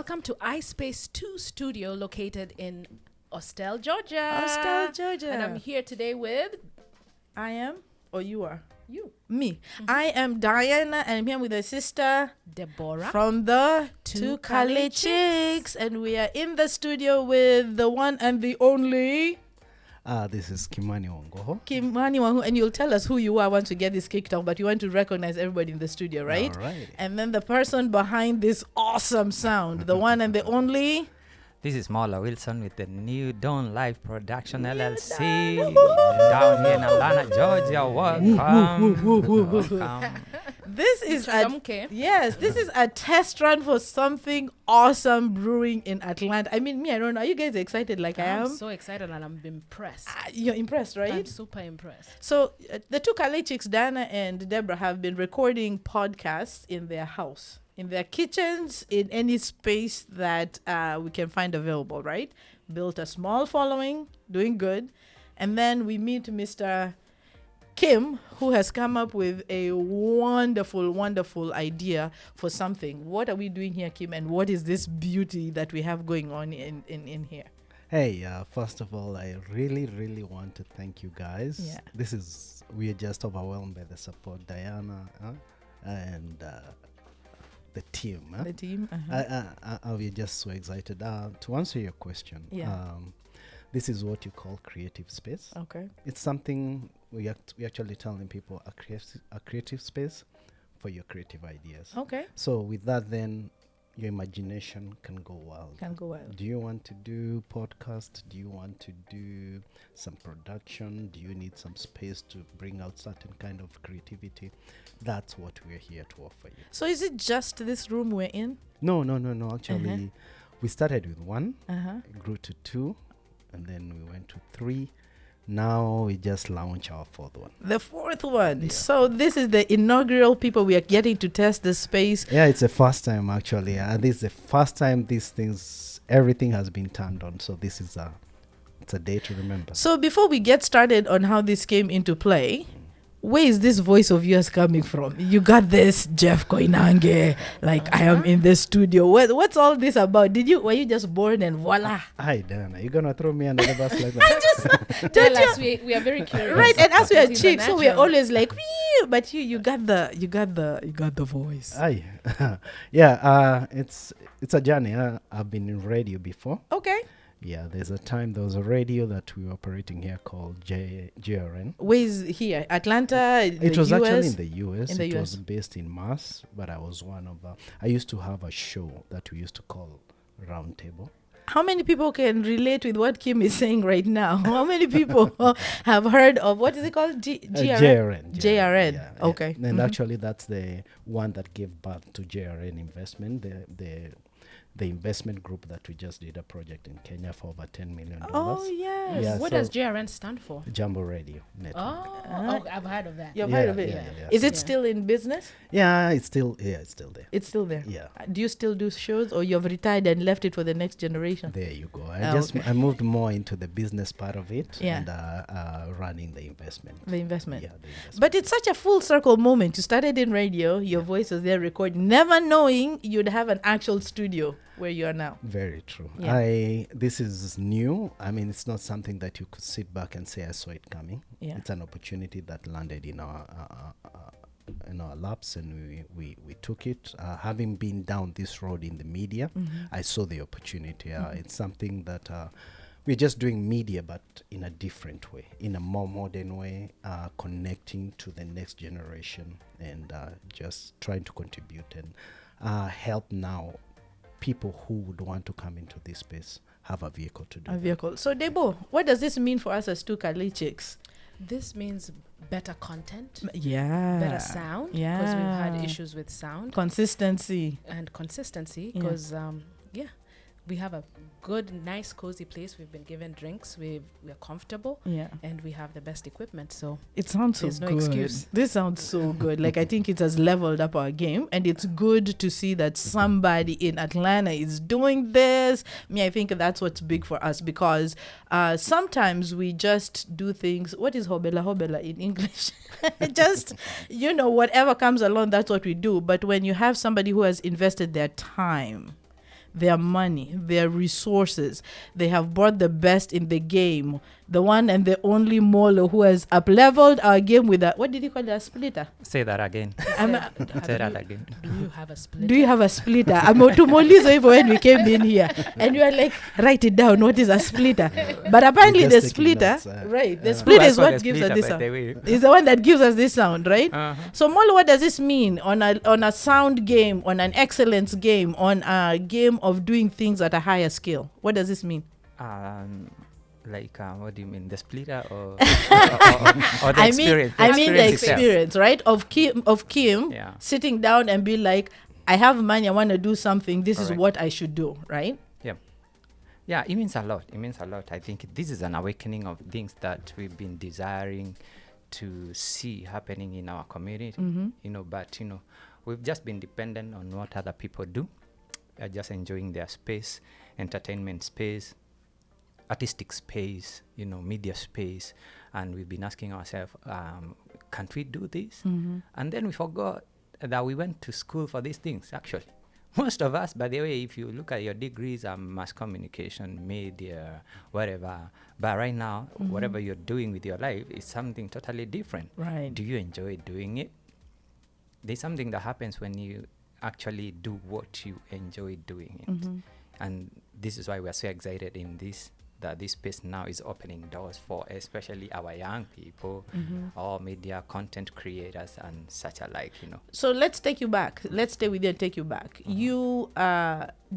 Welcome to iSpace 2 Studio located in Austell, Georgia. Austell, Georgia. And I'm here today with... I am, or you are? You. Me. Mm-hmm. I am Diana, and I'm here with my sister... Deborah. From the Two Kale Chicks. And we are in the studio with the one and the only... This is Kimani Wangoho. Kimani Wangoho, and you'll tell us who you are once we get this kicked off, but you want to recognize everybody in the studio, right? All right. And then the person behind this awesome sound, the one and the only... This is Marla Wilson with the New Dawn Live Production LLC Down here in Atlanta, Georgia. Welcome. This is this is a test run for something awesome brewing in Atlanta. I mean, I don't know. Are you guys excited like I am? I'm so excited and I'm impressed. You're impressed, right? I'm super impressed. So the Two Kale Chicks, Dana and Deborah, have been recording podcasts in their house, in their kitchens, in any space that we can find available, right? Built a small following, doing good. And then we meet Mr. Kim, who has come up with a wonderful, wonderful idea for something. What are we doing here, Kim? And what is this beauty that we have going on in here? Hey, first of all, I really, really want to thank you guys. Yeah. We are just overwhelmed by the support, Diana and the team. The team? We're just so excited. To answer your question, this is what you call creative space. Okay. It's something we actually telling people a creative space for your creative ideas. Okay. So with that, then your imagination can go wild. Do you want to do podcast? Do you want to do some production? Do you need some space to bring out certain kind of creativity? That's what we're here to offer you. So is it just this room we're in? No. Actually, we started with one, grew to 2, and then we went to 3. Now we just launched our 4th one. The 4th one. Yeah. So this is the inaugural people we are getting to test the space. Yeah, it's the first time actually. This is the first time everything has been turned on. So this is it's a day to remember. So before we get started on how this came into play, where is this voice of yours coming from? You got this, Jeff Koinange, like I am in the studio. What's all this about? Were you just born and voila? Hi, Dana. You're going to throw me under the bus like that? Tell us, we are very curious. Right, and as we are chicks, so we are always like, wee, but you got the voice. It's a journey. I've been in radio before. Okay. Yeah, there was a radio that we were operating here called JRN. Where is here? Atlanta? It was actually in the US. It was based in Mass, but I was I used to have a show that we used to call Roundtable. How many people can relate with what Kim is saying right now? How many people have heard of, what is it called? JRN. JRN. Yeah, okay. And actually that's the one that gave birth to JRN Investment, the investment group that we just did a project in Kenya for over $10 million. Oh, yes. Yeah, what does JRN stand for? Jumbo Radio Network. Oh, I've heard of that. You've heard of it? Yeah. Is it still in business? Yeah, it's still there. It's still there? Yeah. Do you still do shows, or you've retired and left it for the next generation? There you go. I moved more into the business part of it and running the investment. The investment. Yeah, the investment. But it's such a full circle moment. You started in radio, your voice was there recording, never knowing you'd have an actual studio where you are now. Very true. Yeah. This is new. I mean, it's not something that you could sit back and say, I saw it coming. Yeah. It's an opportunity that landed in our laps, and we took it. Having been down this road in the media, I saw the opportunity. It's something that we're just doing media, but in a different way, in a more modern way, connecting to the next generation, and just trying to contribute and help now people who would want to come into this space have a vehicle to do a vehicle. So Debo, what does this mean for us as Two Kale Chicks? This means better content, yeah, better sound, yeah, because we've had issues with sound, consistency, because we have a good, nice, cozy place. We've been given drinks. We're comfortable. Yeah. And we have the best equipment. So it sounds so good. There's no excuse. This sounds so good. Like, I think it has leveled up our game. And it's good to see that somebody in Atlanta is doing this. I think that's what's big for us, because sometimes we just do things. What is hobela in English? Just, whatever comes along, that's what we do. But when you have somebody who has invested their time, their money, their resources. They have brought the best in the game. The one and the only Molo who has up-leveled our game with a, what did you call it, a splitter? Say that again. Say that again. Do you have a splitter? Do you have a splitter? I'm Tumolizo even when we came in here. And you are like, write it down, what is a splitter? But apparently the just taking splitter, notes, right, the yeah. splitter Who is asked for what the gives us splitter, this by the sound. way? Is the one that gives us this sound, right? Uh-huh. So Molo, what does this mean on a sound game, on an excellence game, on a game of doing things at a higher scale? What does this mean? Like, what do you mean? The splitter or the experience? I mean the itself. experience, right? Of Kim Yeah. sitting down and be like, I have money, I want to do something. This is Correct. what I should do, right? Yeah, it means a lot. It means a lot. I think this is an awakening of things that we've been desiring to see happening in our community. But we've just been dependent on what other people do. They're just enjoying their space, entertainment space, artistic space, media space, and we've been asking ourselves, can't we do this? And then we forgot that we went to school for these things, actually. Most of us, by the way, if you look at your degrees, mass communication, media, whatever, but right now, whatever you're doing with your life is something totally different. Right. Do you enjoy doing it? There's something that happens when you actually do what you enjoy doing it. And this is why we're so excited in this, that this space now is opening doors for especially our young people, or media content creators and such alike, So let's take you back. Let's stay with you and take you back. You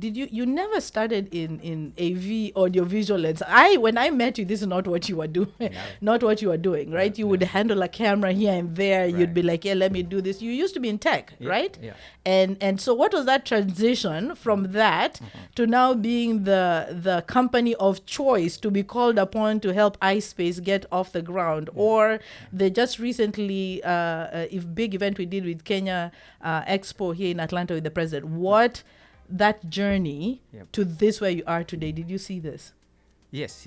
you never started in AV audiovisual lens. When I met you, this is not what you were doing. No. Not what you were doing, right? You would handle a camera here and there. You'd Right. be like, yeah, let me do this. You used to be in tech, Yeah, right? yeah. And so what was that transition from that to now being the company of choice to be called upon to help iSpace get off the ground? Or they just recently, big event we did with Kenya Expo here in Atlanta with the president. What that journey Yep. to this where you are today, did you see this? Yes.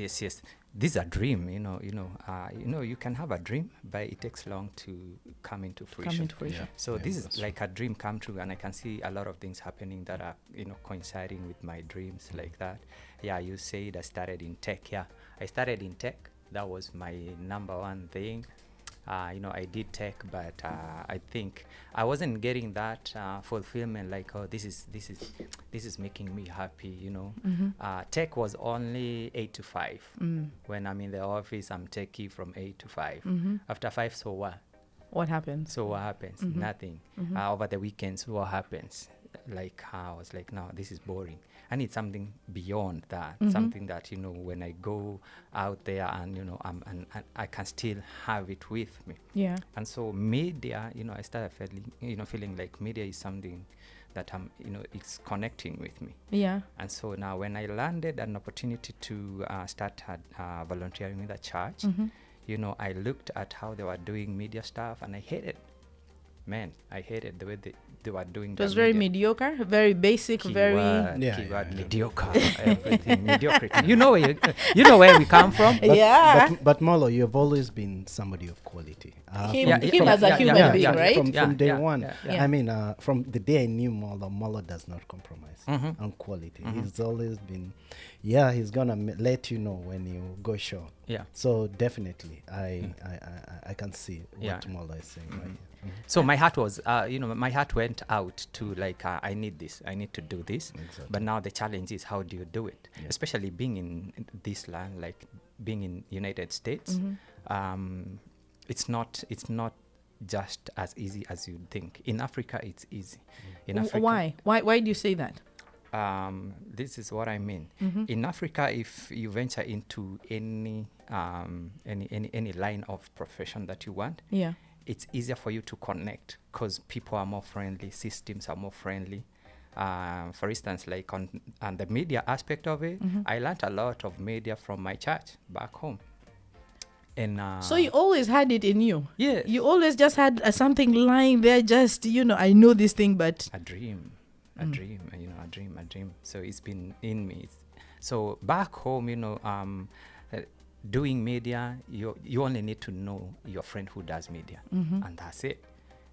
This is a dream, you can have a dream, but it takes long to come into fruition. Come into fruition. So Yeah, this is that's like a dream come true, and I can see a lot of things happening that are, coinciding with my dreams like that. Yeah, you said I started in tech. Yeah, I started in tech. That was my number one thing. I did tech, but I think I wasn't getting that fulfillment. Like, oh, this is making me happy. Tech was only 8 to 5. When I'm in the office, I'm techie from 8 to 5. After 5, so what? What happened? So what happens? Nothing. Over the weekends, what happens? Like, I was like, no, this is boring. I need something beyond that, something that, when I go out there and, and I can still have it with me. Yeah. And so media, I started feeling like media is something that it's connecting with me. Yeah. And so now when I landed an opportunity to start volunteering with a church, I looked at how they were doing media stuff and I hated. Man, I hated the way they were doing. It was very mediocre, very basic, very mediocre, everything mediocrity. You know where we come from. But Molo, you've always been somebody of quality. Him as a human being, right? From day one. Yeah. I mean, from the day I knew Molo does not compromise on quality. He's always been, he's gonna let you know when you go show. Yeah. So definitely, I can see what Molo is saying right here. So my heart was, my heart went out to like, I need this, I need to do this. Exactly. But now the challenge is how do you do it? Yeah. Especially being in this land, like being in United States, it's not just as easy as you think. In Africa, it's easy. In Africa, Why do you say that? This is what I mean. In Africa, if you venture into any line of profession that you want, it's easier for you to connect because people are more friendly, systems are more friendly. For instance, like on the media aspect of it, I learned a lot of media from my church back home. And so you always had it in you. Yeah. You always just had something lying there, just, I know this thing, but... A dream. So it's been in me. So back home, doing media, you only need to know your friend who does media, and that's it.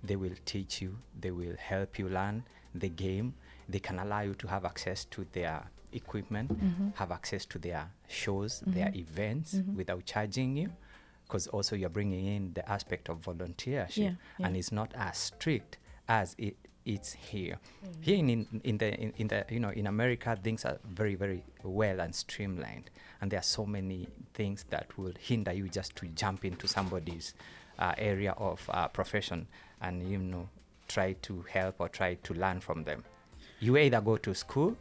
They will teach you, they will help you learn the game, they can allow you to have access to their equipment, have access to their shows, their events without charging you, because also you're bringing in the aspect of volunteership, and it's not as strict as it's here. Here in the in America, things are very, very well and streamlined, and there are so many things that will hinder you just to jump into somebody's area of profession and try to help or try to learn from them. You either go to school.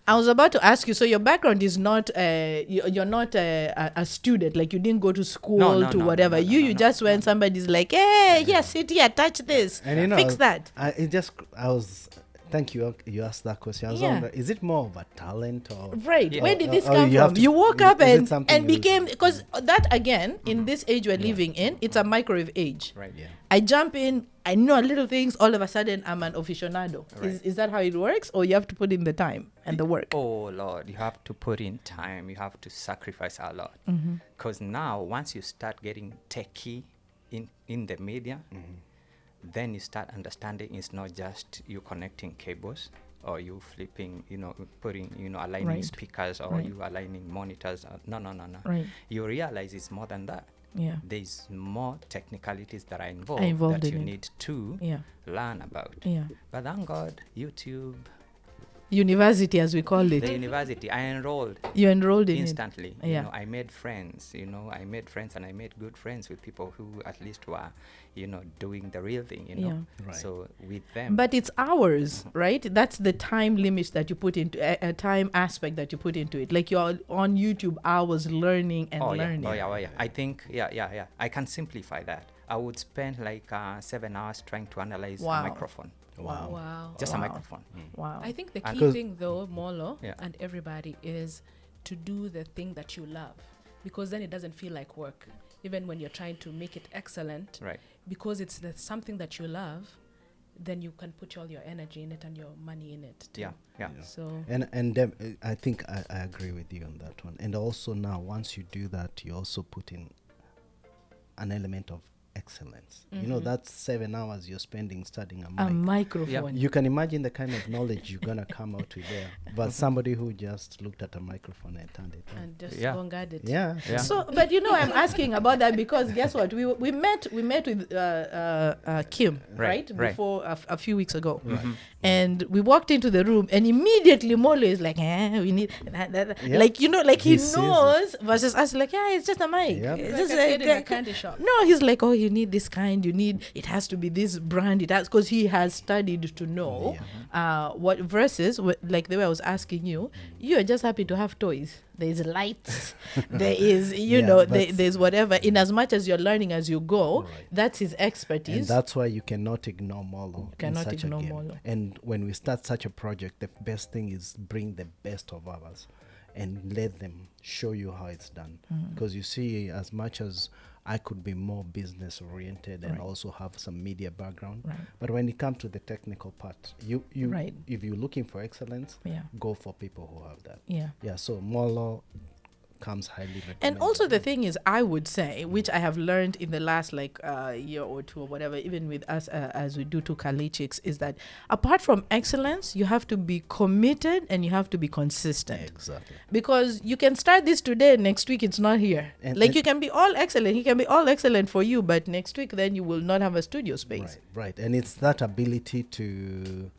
I was about to ask you, so your background is not, you're not a student, like you didn't go to school to whatever. You just when somebody's like, hey, sit here, touch this, And fix that. Thank you. You asked that question. I was wondering, is it more of a talent or Right. Yeah. Where did this or come you have from? to- You woke up is it and something you- became, because that again, in this age we're living in, it's a microwave age. Right. Yeah. I jump in, I know little things, all of a sudden I'm an aficionado. Right. Is that how it works? Or you have to put in the time and the work? Oh Lord, you have to put in time. You have to sacrifice a lot. Because now, once you start getting techie in the media, then you start understanding it's not just you connecting cables or you flipping, putting, aligning Right. speakers or Right. you aligning monitors. No. Right. You realize it's more than that. Yeah. There's more technicalities that are Are involved, involved that in you it. need to Yeah. learn about. Yeah. But thank God, YouTube, University, as we call the it. university, I enrolled You enrolled in instantly. Yeah. I made friends. I made friends, and I made good friends with people who at least were, doing the real thing. Yeah. Right. So with it. them, But it's hours, right? That's the time limit that you put into, a time aspect that you put into it. Like you're on YouTube hours learning and learning. yeah. I think, yeah. I can simplify that. I would spend like 7 hours trying to analyze Wow. a microphone. Wow. Wow. Just Wow. a microphone. Wow. I think the And key 'cause- thing, though, Molo Yeah. and everybody, is to do the thing that you love, because then it doesn't feel like work, even when you're trying to make it excellent. Right. Because it's something that you love, then you can put all your energy in it and your money in it too. Yeah. Yeah. So And them, I think I agree with you on that one. And also now, once you do that, you also put in an element of excellence. That's 7 hours you're spending studying a mic. A microphone. You can imagine the kind of knowledge you're gonna come out with there. But somebody who just looked at a microphone and turned it on. and just Yeah. bongard it. Yeah. Yeah. So, but I'm asking about that because guess what? We met with Kim, right? Right. Before a few weeks ago, and we walked into the room, and immediately Molo is like, we need that. Yeah. Like like he He sees it. knows versus us, like it's just a mic. Yeah. It's Like just a kid in a candy shop. No, he's like, oh, you need this kind. It has to be this brand. It has, because he has studied to know what versus like the way I was asking you. You are just happy to have toys. There's lights. There is there's whatever. In as much as you're learning as you go, Right. that's his expertise. And that's why you cannot ignore Molo. You cannot in such ignore a game. Molo. And when we start such a project, the best thing is bring the best of ours and let them show you how it's done. Because you see, as much as I could be more business oriented and Right. also have some media background, Right. but when it comes to the technical part, you Right. if you're looking for excellence, Yeah. go for people who have that. Yeah. So Molo comes highly recommended. And also the thing is, I would say, which I have learned in the last year or two or whatever, even with us as we do to Kalichiks, is that apart from excellence, you have to be committed and you have to be consistent. Exactly. Because you can start this today, next week it's not here. And- Like and- you can be all excellent, he can be all excellent for you, but next week then you will not have a studio space. Right. And it's that ability to,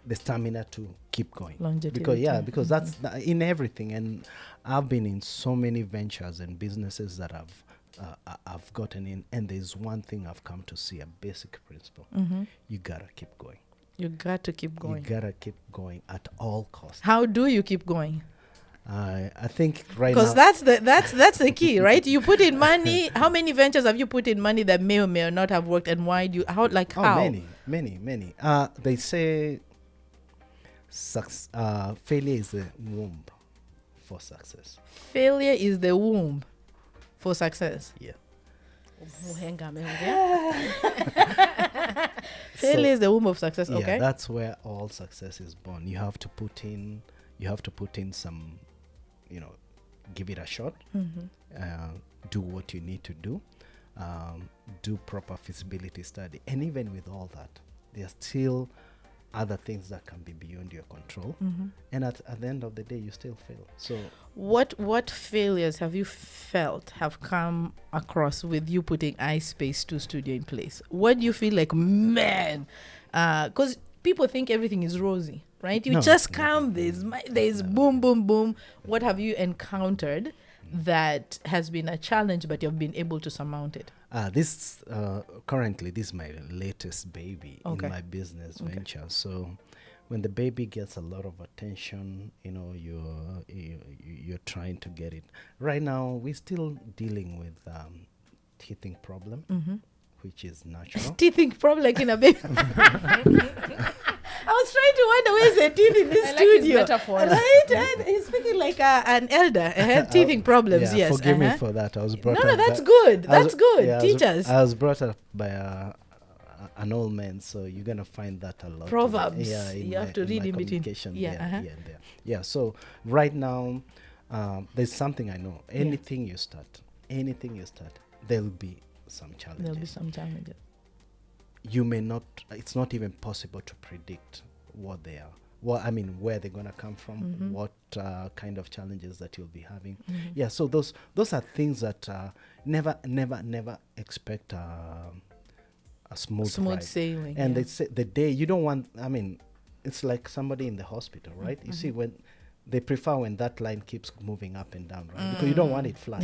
the stamina to keep going. Longevity. Because that's in everything. And I've been in so many ventures and businesses that I've gotten in, and there's one thing I've come to see, a basic principle. You gotta keep going. You got to keep going. You gotta keep going at all costs. How do you keep going? I think right now, Because that's the key, right? You put in money. How many ventures have you put in money that may or may not have worked, and why do you? How? many. They say failure is the womb for success. Failure is the womb for success. Yeah. Failure is the womb of success. Yeah, Okay. that's where all success is born. You have to put in some, give it a shot. Do what you need to do. Do proper feasibility study. And even with all that, there's still other things that can be beyond your control. And at the end of the day, you still fail. So What failures have you felt have come across with you putting iSpace 2 Studio in place? What do you feel like, man? Because people think everything is rosy, right? You No, just no, come, there's boom, boom, boom. What have you encountered that has been a challenge, but you've been able to surmount it? this currently, this is my latest baby Okay. in my business venture. So when the baby gets a lot of attention, you know, you're trying to get it. Right now, we're still dealing with teething problem, which is natural. Teething problem like in a baby. I was trying to wonder where's the teeth in this I like his studio. metaphors. Right? And he's speaking like an elder. Teething problems, Yeah, yes. forgive me for that. I was brought No, up. that's by- good. I was- That's good. yeah, Teach us. I was brought up by an old man, so you're gonna find that a lot. Proverbs. Yeah, You have to read my in between. communication Yeah, there, yeah, there. Yeah. So right now, there's something I know. Anything you start, there'll be some challenges. There'll be some challenges. You may not. It's not even possible to predict what they are. Well, I mean, where they're gonna come from, what kind of challenges that you'll be having. Yeah. So those are things that never expect a smooth ride. sailing. And yeah. they say the day you don't want, I mean, it's like somebody in the hospital, right? You see, when they prefer when that line keeps moving up and down, right? Because you don't want it flat.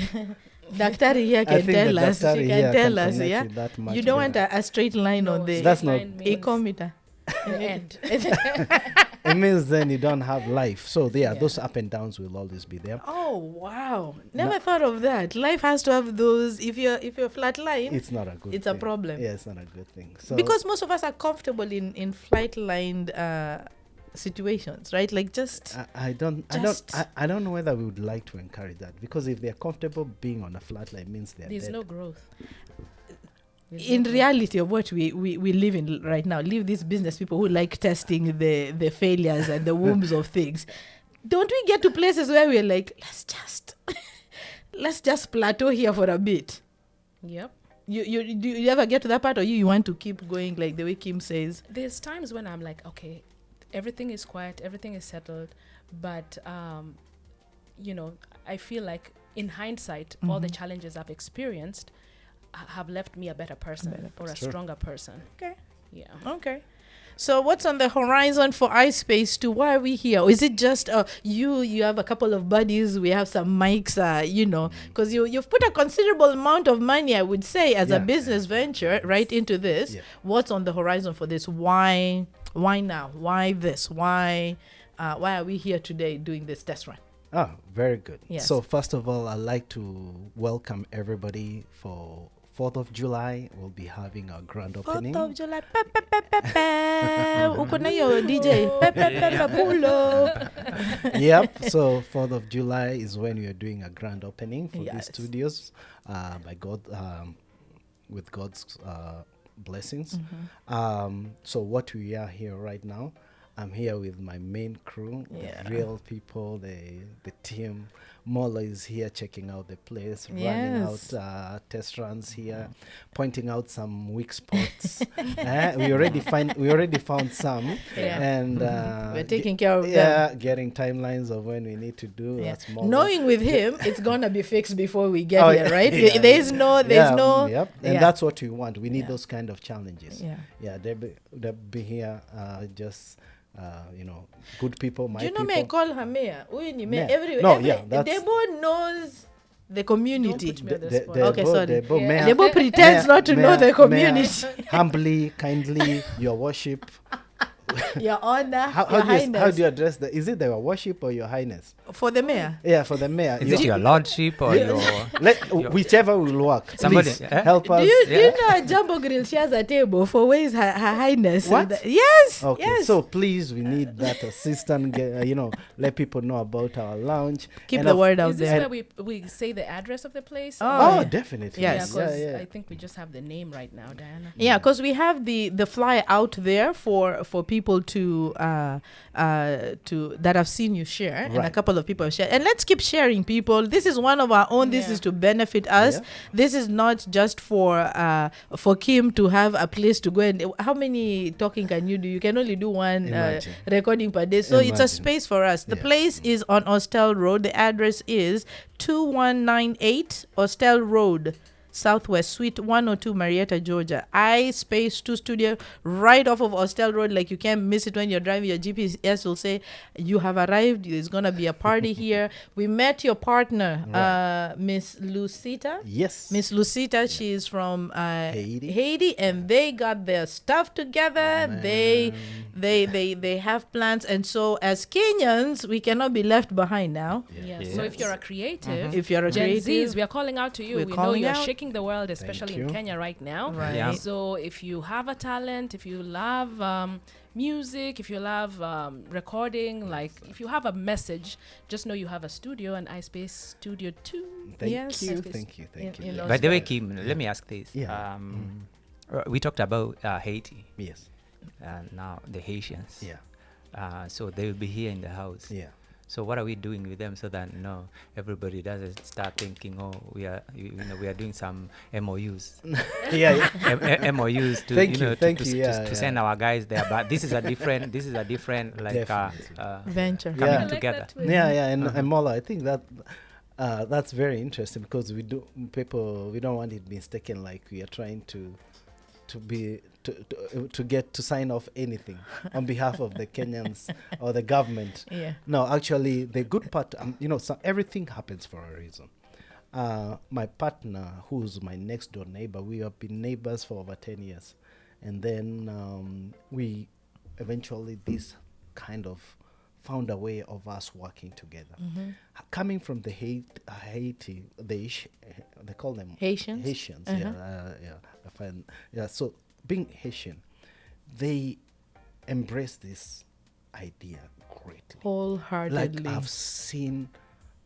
Daktari here I can think tell the us. She daktari can here tell can us, connect yeah. with that much You don't want better. a straight line on No, the That's not- line means ecometer. the end. It means then you don't have life. So Yeah. those up and downs will always be there. Oh wow! Never thought of that. Life has to have those. If you're flat line, It's not a good It's thing. a problem. Yeah, it's not a good thing. So because most of us are comfortable in flight lined situations, right? Like just I don't know whether we would like to encourage that, because if they're comfortable being on a flat line, means they're There's dead. no growth. There's in no growth. reality of what we live in right now, live these business people who like testing the failures and the wombs of things. Don't we get to places where we're like, let's just plateau here for a bit? Yep. You ever get to that part, or you want to keep going like the way Kim says? There's times when I'm like, okay, everything is quiet, everything is settled, but I feel like in hindsight, all the challenges I've experienced have left me a better person or a Sure. stronger person. Okay. Yeah. Okay. So what's on the horizon for iSpace 2? Why are we here? Or is it just you have a couple of buddies, we have some mics, because you've put a considerable amount of money, I would say, as a Yeah. business venture right into this. Yeah. What's on the horizon for this? Why now? Why this? Why are we here today doing this test run? Ah, very good. Yes. So first of all, I'd like to welcome everybody for 4th of July. We'll be having our grand opening. 4th of July. Uko na hiyo DJ. Pull up. Yep. So 4th of July is when we are doing a grand opening for Yes. these studios, by God, with God's blessings. So what we are here right now, I'm here with my main crew, Yeah. the real people, the team. Mola is here checking out the place, running Yes. out test runs here, pointing out some weak spots. We already found some, Yeah. and We're taking care of them. yeah, getting timelines of when we need to do. Yeah. That's more. Knowing with him, it's gonna be fixed before we get Oh, here, yeah. right? Yeah. There's no. Yep, and yeah. that's what we want. We need Yeah. those kind of challenges. Yeah. Yeah, they'll be here. Good people. My Do you know people. me? I call her mayor. Huyu ni mayor. Mayor. No, yeah, that's- Debo knows the community. Don't put me on the The- spot. the- Okay, Debo- sorry. Debo, Yeah. Mayor- Debo pretends not to know Mayor- the Mayor, community. humbly, kindly, your worship. Your honor, How your do highness. you address that? Is it your worship or your highness? For the mayor. Yeah, for the mayor. Is it your lordship or your Whichever will work. Somebody- Please eh? help us. Do you know a Jumbo Grill shares a table for where is her highness? What? Yes. Okay, Yes. so please, we need that assistant. Let people know about our lounge. Keep And the of- word out Is this there. where we say the address of the place? Oh, Oh, yeah. definitely. Yes. Yeah, because Yeah. I think we just have the name right now, Diana. Yeah, because we have the flyer out there for people people to that have seen you share, and a Right. couple of people have shared. And let's keep sharing, people. This is one of our own. This Yeah. is to benefit us. Yeah. This is not just for Kim to have a place to go. And how many talking can you do? You can only do one Imagine. recording per day. So it's a Imagine. space for us. The Yeah. place is on Ostel Road. The address is 2198 Ostel Road, Southwest Suite 102, Marietta, Georgia. Space 2 Studio, right off of Ostel Road. Like, you can't miss it when you're driving. Your GPS will say you have arrived. There's gonna be a party here. We met your partner, Miss Lucita. Yes. Miss Lucita, she is from Haiti. Haiti, and they got their stuff together. They have plans, and so as Kenyans, we cannot be left behind now. Yeah. Yeah. So if you're a creative, If you're a Gen creative, Zs, we are calling out to you. We're We know calling you're out. shaking the world, especially in you. Kenya right now. Right. Yeah. So if you have a talent, if you love music, if you love recording, like if you have a message, just know you have a studio, an iSpace Studio 2. Thank Yes. you. Ice Space. Thank you. Thank in you. Los By the way, Angeles. Kim, let me ask this. Yeah. We talked about Haiti, Yes. now the Haitians. Yeah. So they will be here in the house. Yeah. So what are we doing with them so that everybody doesn't start thinking, oh, we are we are doing some MOUs, Yeah. MOUs to Thank you, thank to, you, to, yeah, to send our guys there. But this is a different like Definitely. venture. Yeah. I coming like together. that twist. Yeah, and Mola, I think that that's very interesting because we don't want it mistaken like we are trying to get to sign off anything on behalf of the Kenyans or the government. Yeah. No, actually, the good part, so everything happens for a reason. My partner, who's my next door neighbor, we have been neighbors for over 10 years. And then we eventually, this kind of found a way of us working together. Coming from the Haiti, they call them Haitians? Haitians, Uh-huh. I find, so being Haitian, they embrace this idea greatly. Wholeheartedly. Like I've seen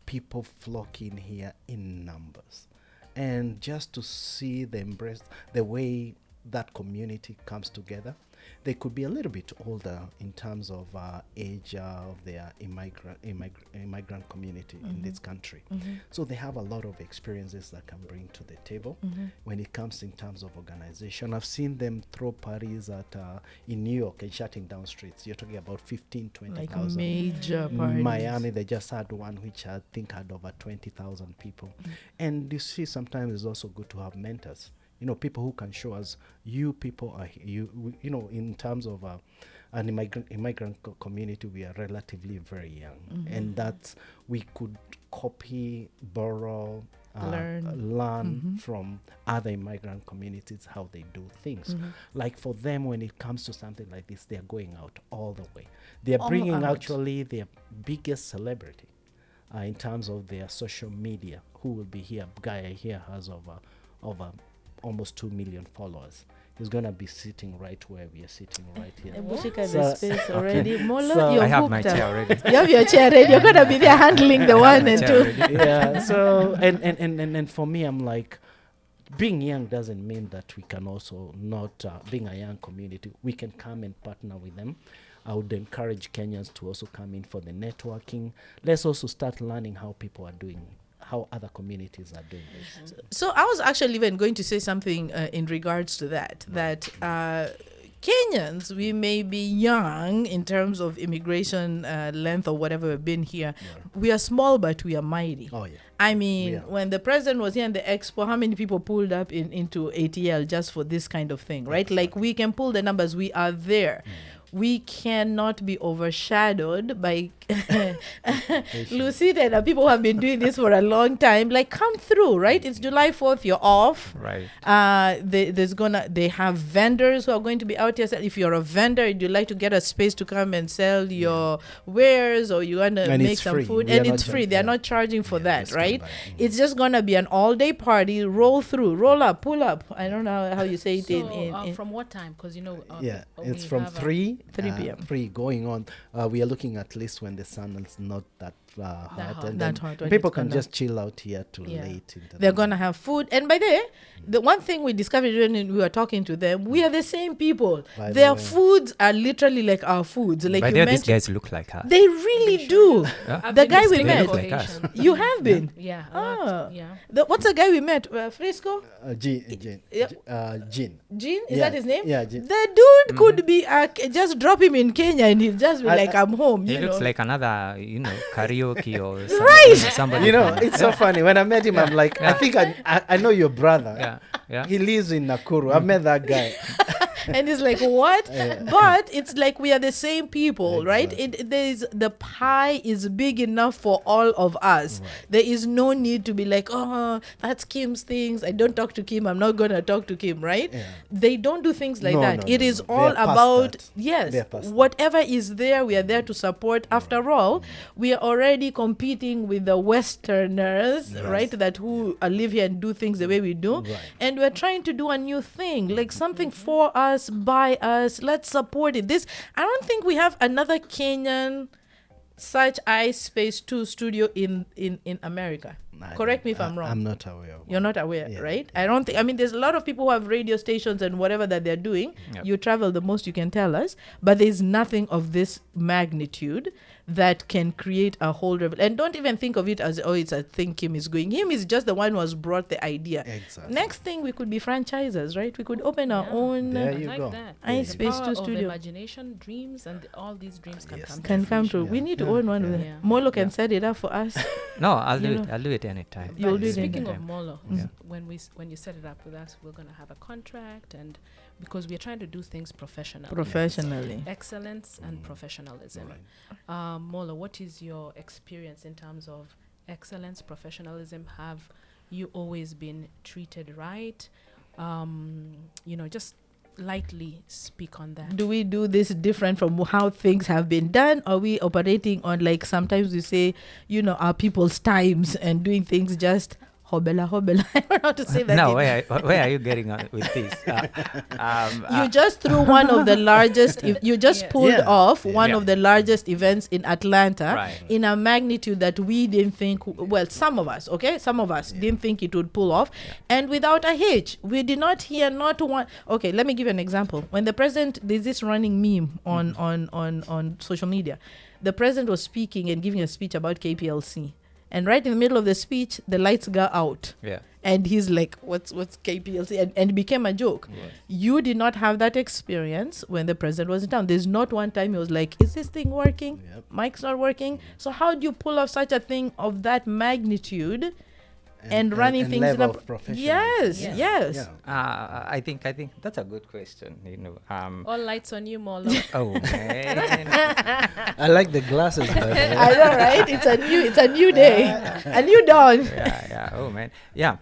people flocking here in numbers, and just to see the embrace, the way that community comes together. They could be a little bit older in terms of age of their immigrant community in this country. So they have a lot of experiences that can bring to the table when it comes in terms of organization. I've seen them throw parties in New York and shutting down streets. You're talking about 15, Like 20,000. major parties. Miami, they just had one which I think had over 20,000 people. And you see, sometimes it's also good to have mentors. People who can show us you people are in terms of an immigrant community, we are relatively very young, and that we could copy, borrow, learn from other immigrant communities how they do things. Like for them, when it comes to something like this, they are going out all the way. They are All bringing out. actually their biggest celebrity in terms of their social media, who will be here. Guy here has over almost 2 million followers. He's gonna be sitting right where we are sitting right here. Bushika So- the space already. Molo, So- you're I have booked my up. chair already. You have your chair ready. You're gonna be there handling the one and two. Yeah. So and for me, I'm like, being young doesn't mean that we can also not being a young community. We can come and partner with them. I would encourage Kenyans to also come in for the networking. Let's also start learning how people are doing, how other communities are doing this. So I was actually even going to say something in regards to that Kenyans, we may be young in terms of immigration length or whatever we've been here. We are small, but we are mighty. Oh, yeah. I mean, Yeah. when the president was here in the expo, how many people pulled up into ATL just for this kind of thing, right? Like, we can pull the numbers. We are there. We cannot be overshadowed by Lucid and the people who have been doing this for a long time. Like, come through, right? It's July 4th, you're off. Right. They have vendors who are going to be out here. So if you're a vendor and you'd like to get a space to come and sell your wares, or you want to And make it's some free. food, We are and not it's free. charging- They're yeah. not charging for that, it's right? fine. It's just gonna be an all-day party. Roll through, roll up, pull up. I don't know how you say it So, in from what time? Because Yeah, we it's from have a- 3 3 p.m. 3 going on. We are looking at least when the sun is not that hot. That hot when People it's can gonna- just chill out here till Yeah. late into They're the gonna have food, and by the way, the one thing we discovered when we were talking to them, we are the same people. By the Their way. foods are literally like our foods. Like By you the way, these mentioned, guys look like us. they really do. Yeah. I've The been guy we listening met. for They look like us. Haitian. You have been. Yeah. Ah. Yeah. What's the guy we met? Frisco? Jean. Yeah. Jean. Gene? Is Yeah, that his name? yeah, Gene. The dude could be, just drop him in Kenya and he'll just be I- like, I'm home. He you looks know? like another, karaoke or something. Right. Somebody. You know, from- it's so funny. When I met him, I'm like, I think I know your brother. yeah, yeah. He lives in Nakuru. I've met that guy. And it's like, what? But it's like we are the same people, right? The pie is big enough for all of us. Right. There is no need to be like, oh, that's Kim's things. I don't talk to Kim. I'm not going to talk to Kim, right? Yeah. They don't do things like No, that. no, It no, is no. all They're past about, that. yes, They're past that. whatever is there, we are there to support. After all, we are already competing with the Westerners, Right. right? That who live here and do things the way we do. Right. And we're trying to do a new thing, like something for us, by us. Let's support it. I don't think we have another Kenyan such iSpace 2 studio in America. Correct me if I'm wrong. I'm not aware of You're not aware, Yeah, right? yeah. I don't think, I mean, there's a lot of people who have radio stations and whatever that they're doing. Yep. You travel the most, you can tell us, but there's nothing of this magnitude that can create a whole and don't even think of it as, oh, it's a thing Kim is going. Him is just the one who has brought the idea. Exactly. Next thing, we could be franchisers, right? We could open our Yeah. own. There I you like go. that. I The Space power 2 of studio. imagination, dreams, and all these dreams can Yes. come Can true. come true. Yeah. We need to Yeah. own one of them. Yeah. Molo can Yeah. set it up for us. No, I'll do You it. know. I'll do it anytime. You'll But do it speaking anytime. of Molo, Yeah. when you set it up with us, we're gonna have a contract, and because we're trying to do things professionally, Professionally. excellence and professionalism. Molo, what is your experience in terms of excellence, professionalism? Have you always been treated right? Just lightly speak on that. Do we do this different from how things have been done? Are we operating on, like, sometimes we say, our people's times and doing things just hobela hobela? I don't know how to say that. No, in- where are you getting on with this? You just threw one of the largest, you just Yes. pulled Yeah. off one Yeah. of the largest events in Atlanta Right. in a magnitude that we didn't think, well, some of us didn't think it would pull off. And without a hitch, we did not hear not one. Okay, let me give you an example. When the president, there's this running meme on social media. The president was speaking and giving a speech about KPLC. And right in the middle of the speech, the lights go out. Yeah. And he's like, what's KPLC? And it became a joke. Right. You did not have that experience when the president was in town. There's not one time he was like, is this thing working? Yep. Mic's not working. So how do you pull off such a thing of that magnitude and running things in level a... of professionalism. Yes, Yes. yes. Yeah. I think that's a good question. All lights on you, Molo. Oh man. I like the glasses. By the way. I know, right? It's a new day, a new dawn. yeah. Oh man. Yeah.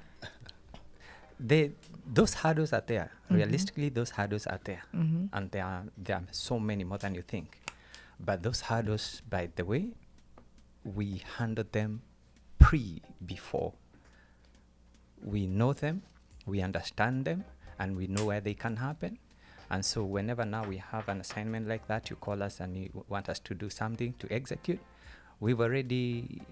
Those hurdles are there. Realistically, those hurdles are there, and there are so many more than you think. But those hurdles, by the way, we handle them before. We know them, we understand them, and we know where they can happen. And so whenever now we have an assignment like that, you call us and you want us to do something to execute, we've already,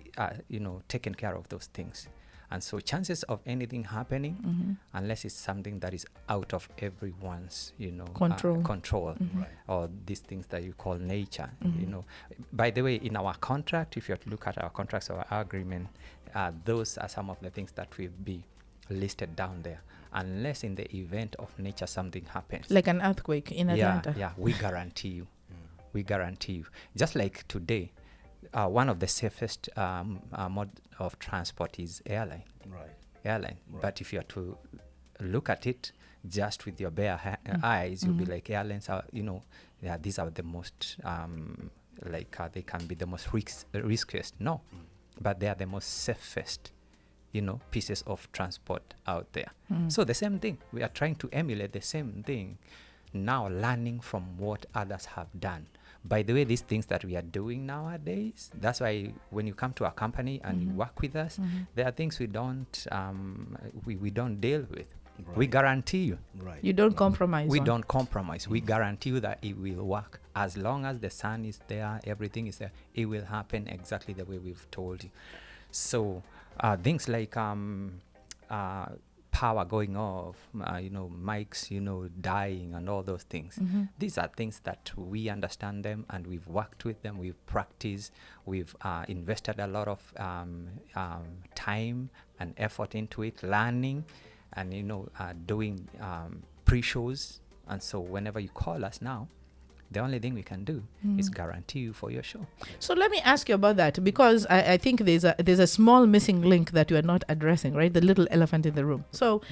taken care of those things. And so chances of anything happening, unless it's something that is out of everyone's, control, Right. or these things that you call nature, By the way, in our contract, if you have to look at our contracts or our agreement, those are some of the things that will be listed down there. Unless in the event of nature something happens. Like an earthquake in Atlanta. Yeah, we guarantee you. We guarantee you. Just like today, one of the safest mode of transport is airline. Right. But if you are to look at it just with your bare eyes, you'll be like, airlines are, these are the most, they can be the most riskiest. No, but they are the most safest, pieces of transport out there. So the same thing, we are trying to emulate the same thing, now learning from what others have done. By the way, these things that we are doing nowadays, that's why when you come to our company and you work with us, there are things we don't deal with. Right. We guarantee you. Right. You don't compromise. We on. don't compromise. We guarantee you that it will work as long as the sun is there, everything is there, it will happen exactly the way we've told you. So things like power going off, mics, dying and all those things. These are things that we understand them, and we've worked with them, we've practiced, we've invested a lot of time and effort into it, learning and, doing pre-shows. And so whenever you call us now, the only thing we can do is guarantee you for your show. So let me ask you about that, because I think there's a small missing link that you are not addressing, right? The little elephant in the room. So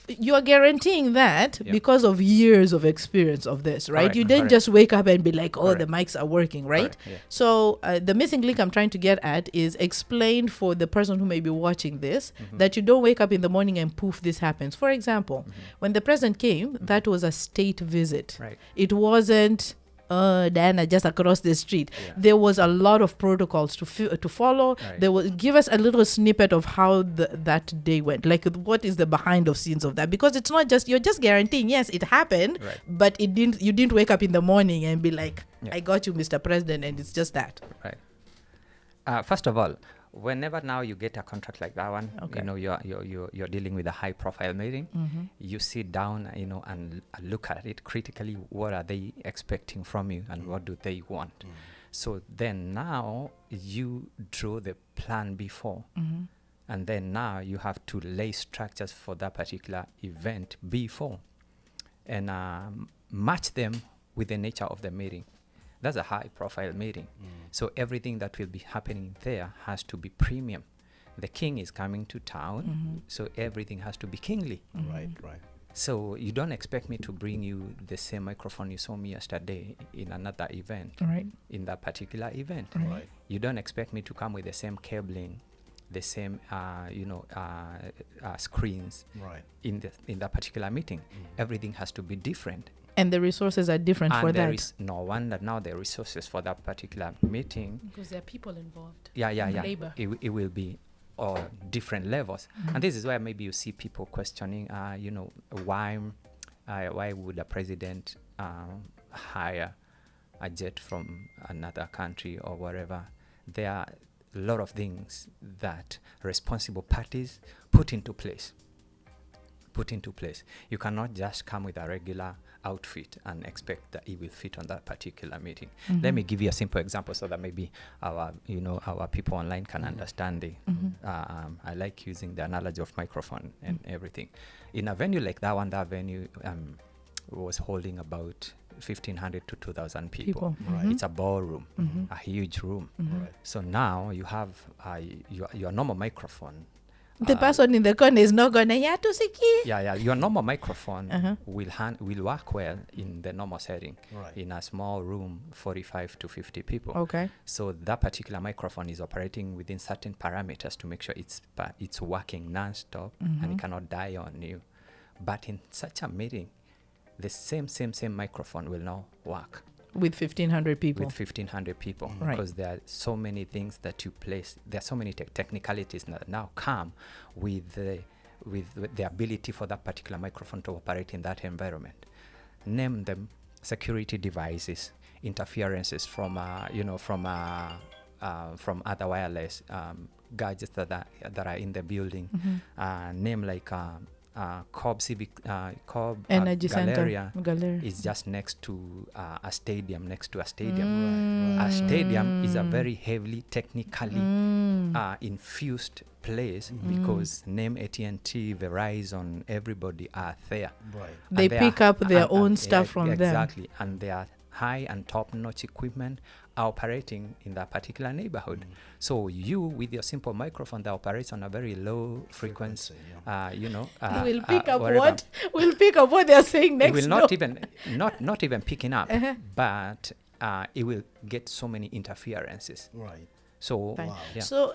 you are guaranteeing that because of years of experience of this, right? Correct, you didn't correct. just wake up and be like, oh, Correct. the mics are working, right? Correct, yeah. So the missing link I'm trying to get at is explain for the person who may be watching this that you don't wake up in the morning and poof, this happens. For example, when the president came, that was a state visit. Right. It wasn't Diana just across the street. Yeah. There was a lot of protocols to follow. Right. There was, give us a little snippet of how that day went. Like, what is the behind of scenes of that? Because it's not just, you're just guaranteeing, yes, it happened, Right. but you didn't wake up in the morning and be like, Yeah. I got you, Mr. President, and it's just that. Right. First of all, whenever now you get a contract like that one, Okay. you're dealing with a high profile meeting. You sit down, and look at it critically. What are they expecting from you, and what do they want? So then now you draw the plan before, and then now you have to lay structures for that particular event before, and match them with the nature of the meeting. That's a high profile meeting. So everything that will be happening there has to be premium. The king is coming to town, so everything has to be kingly. Right. So you don't expect me to bring you the same microphone you saw me yesterday in another event, Right. in that particular event. Right. You don't expect me to come with the same cabling, the same screens Right. in that particular meeting. Everything has to be different. And the resources are different And for there that. is no wonder now the resources for that particular meeting. Because there are people involved. Yeah. Labor. It will be all different levels. And this is where maybe you see people questioning, why would a president hire a jet from another country or whatever? There are a lot of things that responsible parties put into place. You cannot just come with a regular outfit and expect that it will fit on that particular meeting. Let me give you a simple example so that maybe our people online can understand it. I like using the analogy of microphone and everything. In a venue like that one, that venue was holding about 1,500 to 2,000 people. Right. It's a ballroom, a huge room. Right. So now you have your normal microphone. The person in the corner is not gonna hear to siki. Yeah. Your normal microphone will work well in the normal setting. Right. In a small room, 45 to 50 people. Okay. So that particular microphone is operating within certain parameters to make sure it's working non-stop and it cannot die on you. But in such a meeting, the same microphone will not work With 1,500 people. with 1,500 people Right. because there are so many things that you place. There are so many technicalities that now come with the ability for that particular microphone to operate in that environment. Name them: security devices, interferences from other wireless gadgets that are in the building. Name like Cobb Energy Galleria Galleria. is just next to a stadium. A stadium is a very heavily technically infused place because name AT&T, Verizon, everybody are there. Right. They And pick up their own stuff from them. Exactly, and they are high and top-notch equipment operating in that particular neighborhood. So you, with your simple microphone that operates on a very low frequency, We'll pick up whatever, what? We'll pick up what they're saying it next will door. not even not even picking up, but it will get so many interferences. Right. So Fine. Wow. yeah. So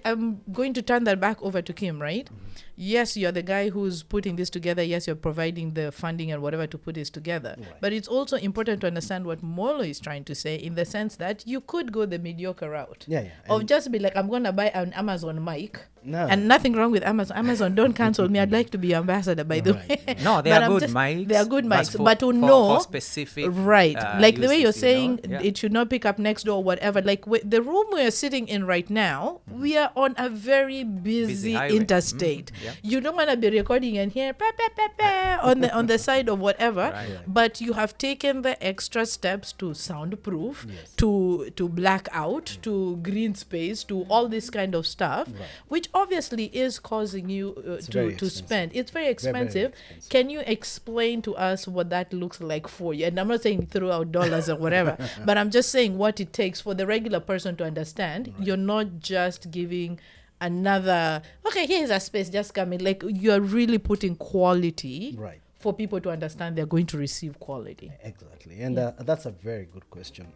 I'm going to turn that back over to Kim, right? Yes, you're the guy who's putting this together. Yes, you're providing the funding and whatever to put this together. Right. But it's also important to understand what Molo is trying to say, in the sense that you could go the mediocre route Yeah. of just be like, I'm going to buy an Amazon mic No. And nothing wrong with Amazon. Amazon, don't cancel me. I'd like to be ambassador, by the way. Right. No, they But are I'm good just- mics. they are good mics, for- but to for know- specific, Right. Like the way you're uses, you know? saying Yeah. it should not pick up next door, whatever. Like the room we're sitting in right now, we are on a very busy highway. interstate. Yeah. You don't want to be recording and hear pa, pa, pa, pa, on the side of whatever. Right. But you have taken the extra steps to soundproof, Yes. to black out, to green space, to all this kind of stuff, Right. which obviously is causing you It's very to expensive. spend. It's very Very, very expensive. expensive. Can you explain to us what that looks like for you? And I'm not saying throw out dollars or whatever, but I'm just saying what it takes for the regular person to understand. You're not just giving another, okay, here's a space, just come in. Like, you're really putting quality Right. for people to understand they're going to receive quality. Exactly. And Yeah. that's a very good question.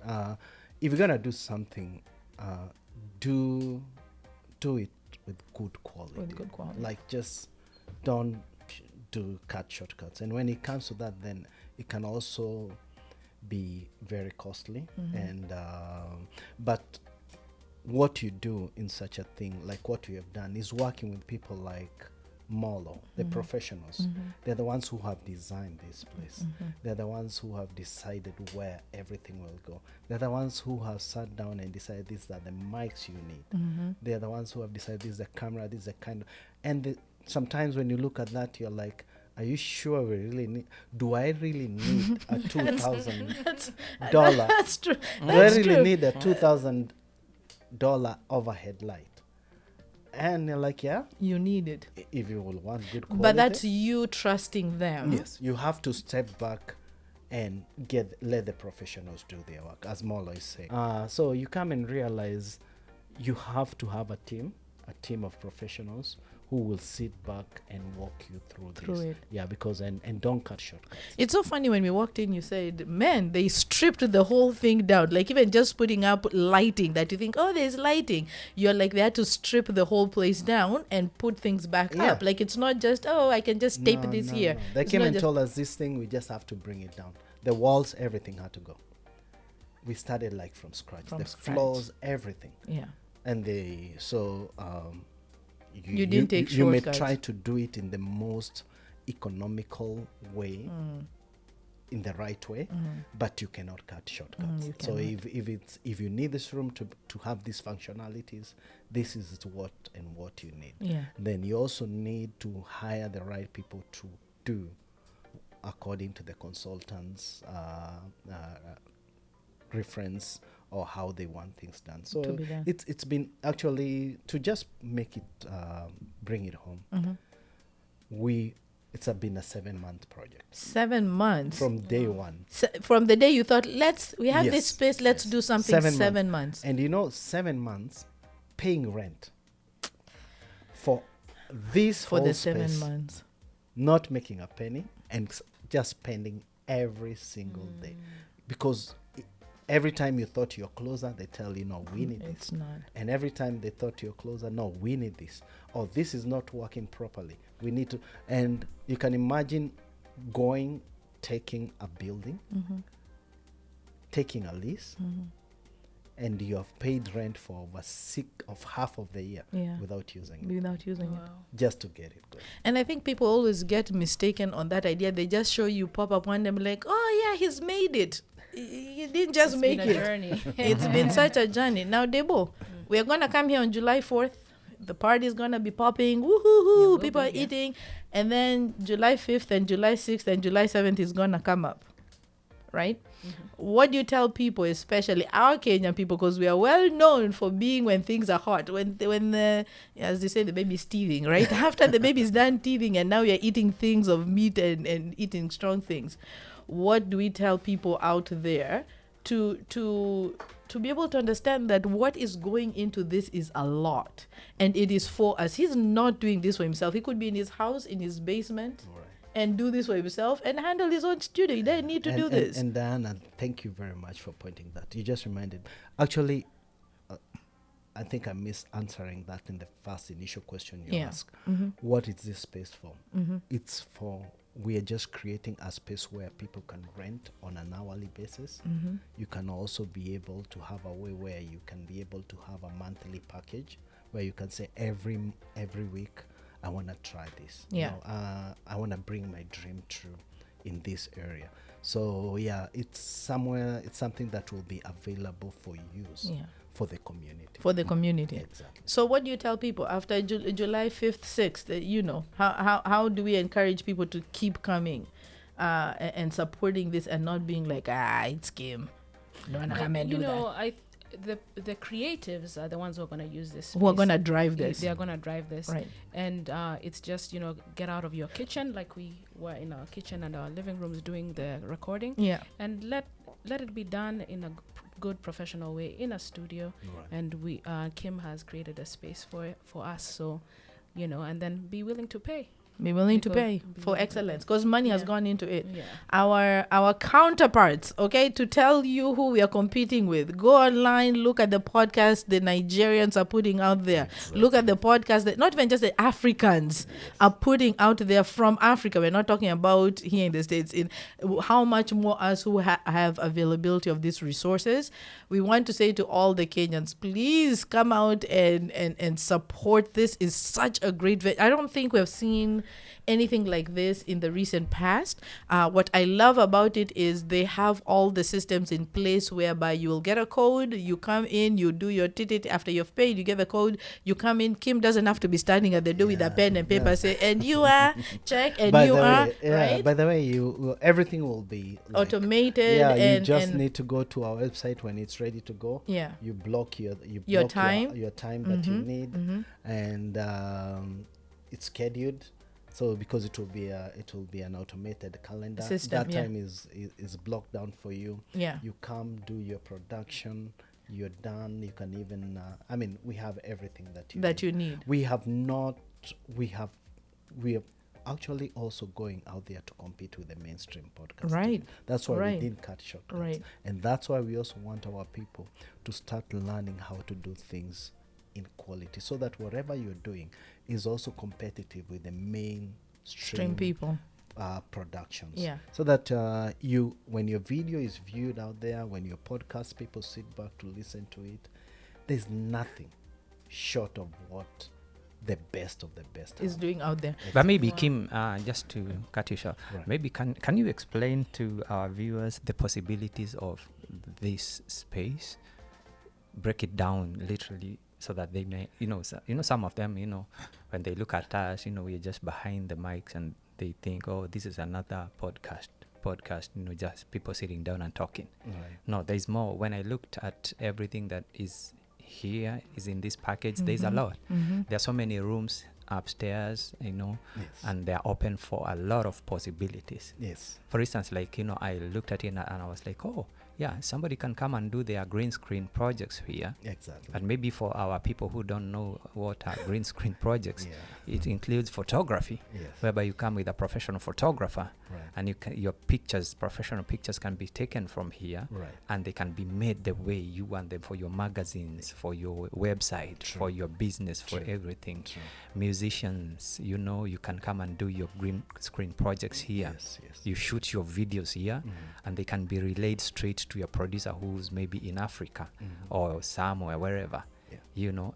If you're going to do something, do it with good quality. With good quality. Like, just don't do cut shortcuts. And when it comes to that, then it can also be very costly. And but what you do in such a thing, like what we have done, is working with people like Molo, the professionals. They're the ones who have designed this place. They're the ones who have decided where everything will go. They're the ones who have sat down and decided these are the mics you need. They're the ones who have decided this is the camera, this is the kind of, and sometimes when you look at that, you're like, are you sure we really need, do I really need a $2,000? That's true. Do I That's really true. need a $2,000 overhead light? And you're like, yeah, You need it. if you will want good quality. But that's you trusting them. Yes, you have to step back and let the professionals do their work, as Molo is saying. So you come and realize you have to have a team of professionals who will sit back and walk you through this. it. Yeah, because and don't cut shortcuts. It's so funny when we walked in, you said, man, they stripped the whole thing down. Like, even just putting up lighting that you think, oh, there's lighting. You're like, they had to strip the whole place down and put things back Yeah. up. Like, it's not just, oh, I can just tape this here. No. They It's came not and just- told us this thing, we just have to bring it down. The walls, everything had to go. We started like from scratch. From the scratch. floors, everything. Yeah. And You didn't take you may shortcuts. try to do it in the most economical way, in the right way, but you cannot cut shortcuts. you So cannot. if you need this room to have these functionalities, this is what you need. Yeah. Then you also need to hire the right people to do according to the consultant's reference or how they want things done. So To be done. it's been actually, to just make it bring it home. It's been a 7-month project 7 months. from day one. From the day you thought, we have this Yes, space, let's yes. do something. 7 7 months. And 7 months paying rent for this For whole the 7 space, months. not making a penny, and just spending every single day, because every time you thought you're closer, they tell you, no, we need It's this. not. And every time they thought you're closer, no, we need this, or this is not working properly, we need to. And you can imagine taking a building, taking a lease, and you have paid rent for over half of the year Yeah. without using it, Without using it. just to get it going. And I think people always get mistaken on that idea. They just show you pop up one day, like, oh yeah, he's made it. He didn't just It's make been a it. journey. It's been such a journey. Now, Debo, we're gonna come here on July 4th. The party's gonna be popping. Woohoo! will People be, are yeah. eating, and then July 5th and July 6th and July 7th is gonna come up, right? What do you tell people, especially our Kenyan people, because we are well known for being when things are hot, when as they say, the baby's teething, right? After the baby's done teething and now you're eating things of meat and eating strong things. What do we tell people out there to be able to understand that what is going into this is a lot, and it is for us? He's not doing this for himself. He could be in his house, in his basement, and do this for himself and handle his own studio. He doesn't need to do this. And Diana, thank you very much for pointing that. You just reminded. Actually, I think I missed answering that in the first initial question you asked. What is this space for? It's for, we are just creating a space where people can rent on an hourly basis. You can also be able to have a way where you can be able to have a monthly package where you can say every week, I want to try this. Yeah. I want to bring my dream true in this area. So yeah, it's something that will be available for use for the community. For the community. Exactly. So what do you tell people after July 5th, 6th? How do we encourage people to keep coming and supporting this and not being like, it's game. Don't wanna come and do that. The creatives are the ones who are going to use this. Who are space. going to drive this. They are going to drive this. Right. And it's just, get out of your kitchen, like we were in our kitchen and our living rooms doing the recording. Yeah. And let it be done in a good professional way in a studio. Right. And we Kim has created a space for us. So, and then be willing to pay. Be willing to Because- pay be for willing to excellence, because money has Yeah. gone into it. Yeah. Our counterparts, okay, to tell you who we are competing with, go online, look at the podcast the Nigerians are putting out there. Look at the podcast that not even just the Africans are putting out there from Africa. We're not talking about here in the States. In how much more us who have availability of these resources. We want to say to all the Kenyans, please come out and support. This is such a great I don't think we have seen anything like this in the recent past. What I love about it is they have all the systems in place whereby you will get a code, you come in, you do your ticket. After you've paid, you get the code, you come in. Kim doesn't have to be standing at the door with a pen and paper, say, and you are, check, and By you the are, way, yeah, right? by the way, everything will be like, Automated. Yeah, you and just and need to go to our website when it's ready to go. yeah. You block your time. your time that you Mhm, need, mhm. and it's scheduled. So because it will be an automated calendar, System, that yeah. time is blocked down for you. Yeah. You come do your production. You're done. You can even we have everything that you need. We are actually also going out there to compete with the mainstream podcast. Right. That's why Right. we didn't cut shortcuts. Right. And that's why we also want our people to start learning how to do things in quality, so that whatever you're doing is also competitive with the mainstream Stream people. productions. Yeah. So that when your video is viewed out there, when your podcast people sit back to listen to it, there's nothing short of what the best of the best Is have. doing out there. But maybe Wow. Kim, just to cut you short, Right. maybe can you explain to our viewers the possibilities of this space? Break it down literally, so that they may, some of them, when they look at us, we're just behind the mics and they think, oh, this is another podcast, just people sitting down and talking. Right. No, there's more. When I looked at everything that is here, is in this package, there's a Mhm. lot. Mhm. There are so many rooms upstairs, Yes. and they're open for a lot of possibilities. Yes. For instance, I looked at it and I was like, oh, yeah, somebody can come and do their green screen projects here. Exactly. And maybe for our people who don't know what are green screen projects, Yeah. it includes photography, Yes. whereby you come with a professional photographer, Right. and your professional pictures can be taken from here, Right. and they can be made the way you want them, for your magazines, for your website, True. for your business, for True. everything. True. Musicians, you can come and do your green screen projects here. Yes. Yes. You shoot your videos here, Mhm. and they can be relayed straight to your producer who's maybe in Africa Mhm. or somewhere, wherever. Yeah.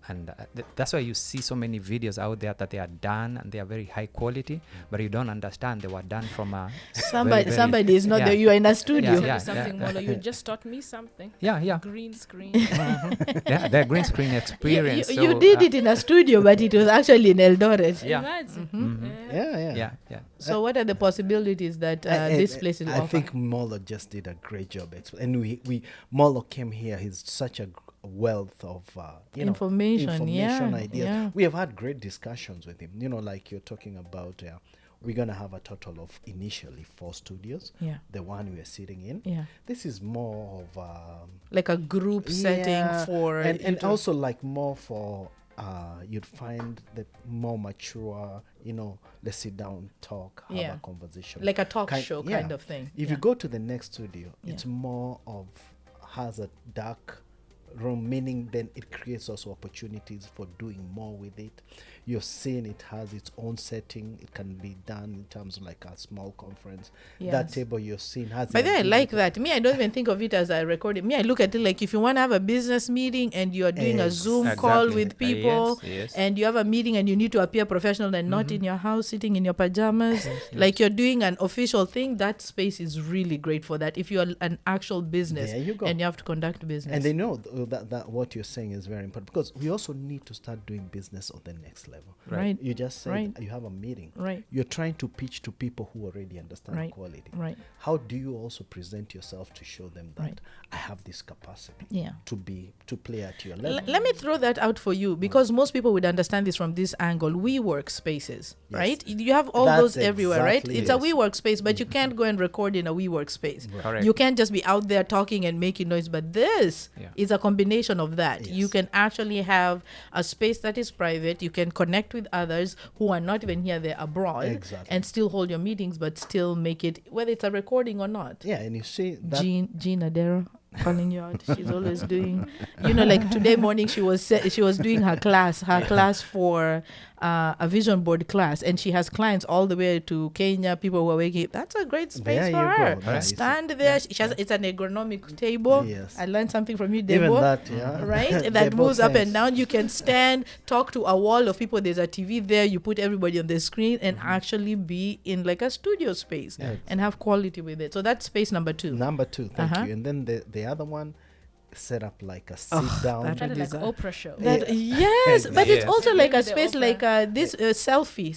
And that's why you see so many videos out there that they are done and they are very high quality, but you don't understand they were done from a Somebody is not yeah. there. You are in a studio. Tell Yeah, you something, yeah. Molo. You just taught me something. yeah. Green screen. Yeah, the green screen experience. You did it in a studio, but it was actually in Eldoret. Yeah. Imagine. Mhm. Yeah. So what are the possibilities that this place will I offer? think Molo just did a great job. And Molo came here. He's such a wealth of Information, yeah, ideas. yeah. We have had great discussions with him. Like you're talking about. We're gonna have a total of initially 4 studios. Yeah. The one we are sitting in. Yeah. This is more of Like a group setting for and you to- also like more for you'd find the more mature, let's sit down, talk, have Yeah. a conversation. like a talk Kind- show yeah. kind of thing. If Yeah. you go to the next studio, Yeah. it's more of has a dark room, meaning then it creates also opportunities for doing more with it. you've seen it has its own setting. It can be done in terms of like a small conference. That Yes. table you've seen has. By the way, I like that. Me, I don't even think of it as a recording. Me, I look at it like if you want to have a business meeting and you're doing a Zoom call Exactly. with people, Yes. and you have a meeting and you need to appear professional and not in your house sitting in your pajamas, like you're doing an official thing, that space is really great for that. If you're an actual business There you go. and you have to conduct business. And they know that what you're saying is very important, because we also need to start doing business on the next level. Right. You just said Right. you have a meeting. Right. You're trying to pitch to people who already understand Right. quality. Right. How do you also present yourself to show them that Right. I have this capacity Yeah. to play at your level? Let me throw that out for you, because most people would understand this from this angle. We work spaces, Yes. right? You have all That's those everywhere, right? exactly It's it. a WeWork space, but you can't go and record in a WeWork space. Correct. You can't just be out there talking and making noise. But this Yeah. is a combination of that. You Yes. can actually have a space that is private. You can connect with others who are not even here, they're abroad, Exactly. and still hold your meetings, but still make it, whether it's a recording or not. Yeah, and you see that. Jean Adera calling you out. She's always doing, like today morning she was doing her class for a vision board class, and she has clients all the way to Kenya. People who are waking. That's a great space There for you her. go. There you see. Stand there. She has, it's an ergonomic table. Yes. I learned something from you, Even Debo. that, yeah. Right, that Debo, moves up thanks. and down. You can stand, talk to a wall of people. There's a TV there. You put everybody on the screen and actually be in like a studio space Yeah. and have quality with it. So that's space number 2. Number 2, thank Uh-huh. you. And then the other one, set up like a sit down. that Kind of like is a- Oprah show. That, Yeah. yes, but it's Yes. also like a The space Oprah. like this selfie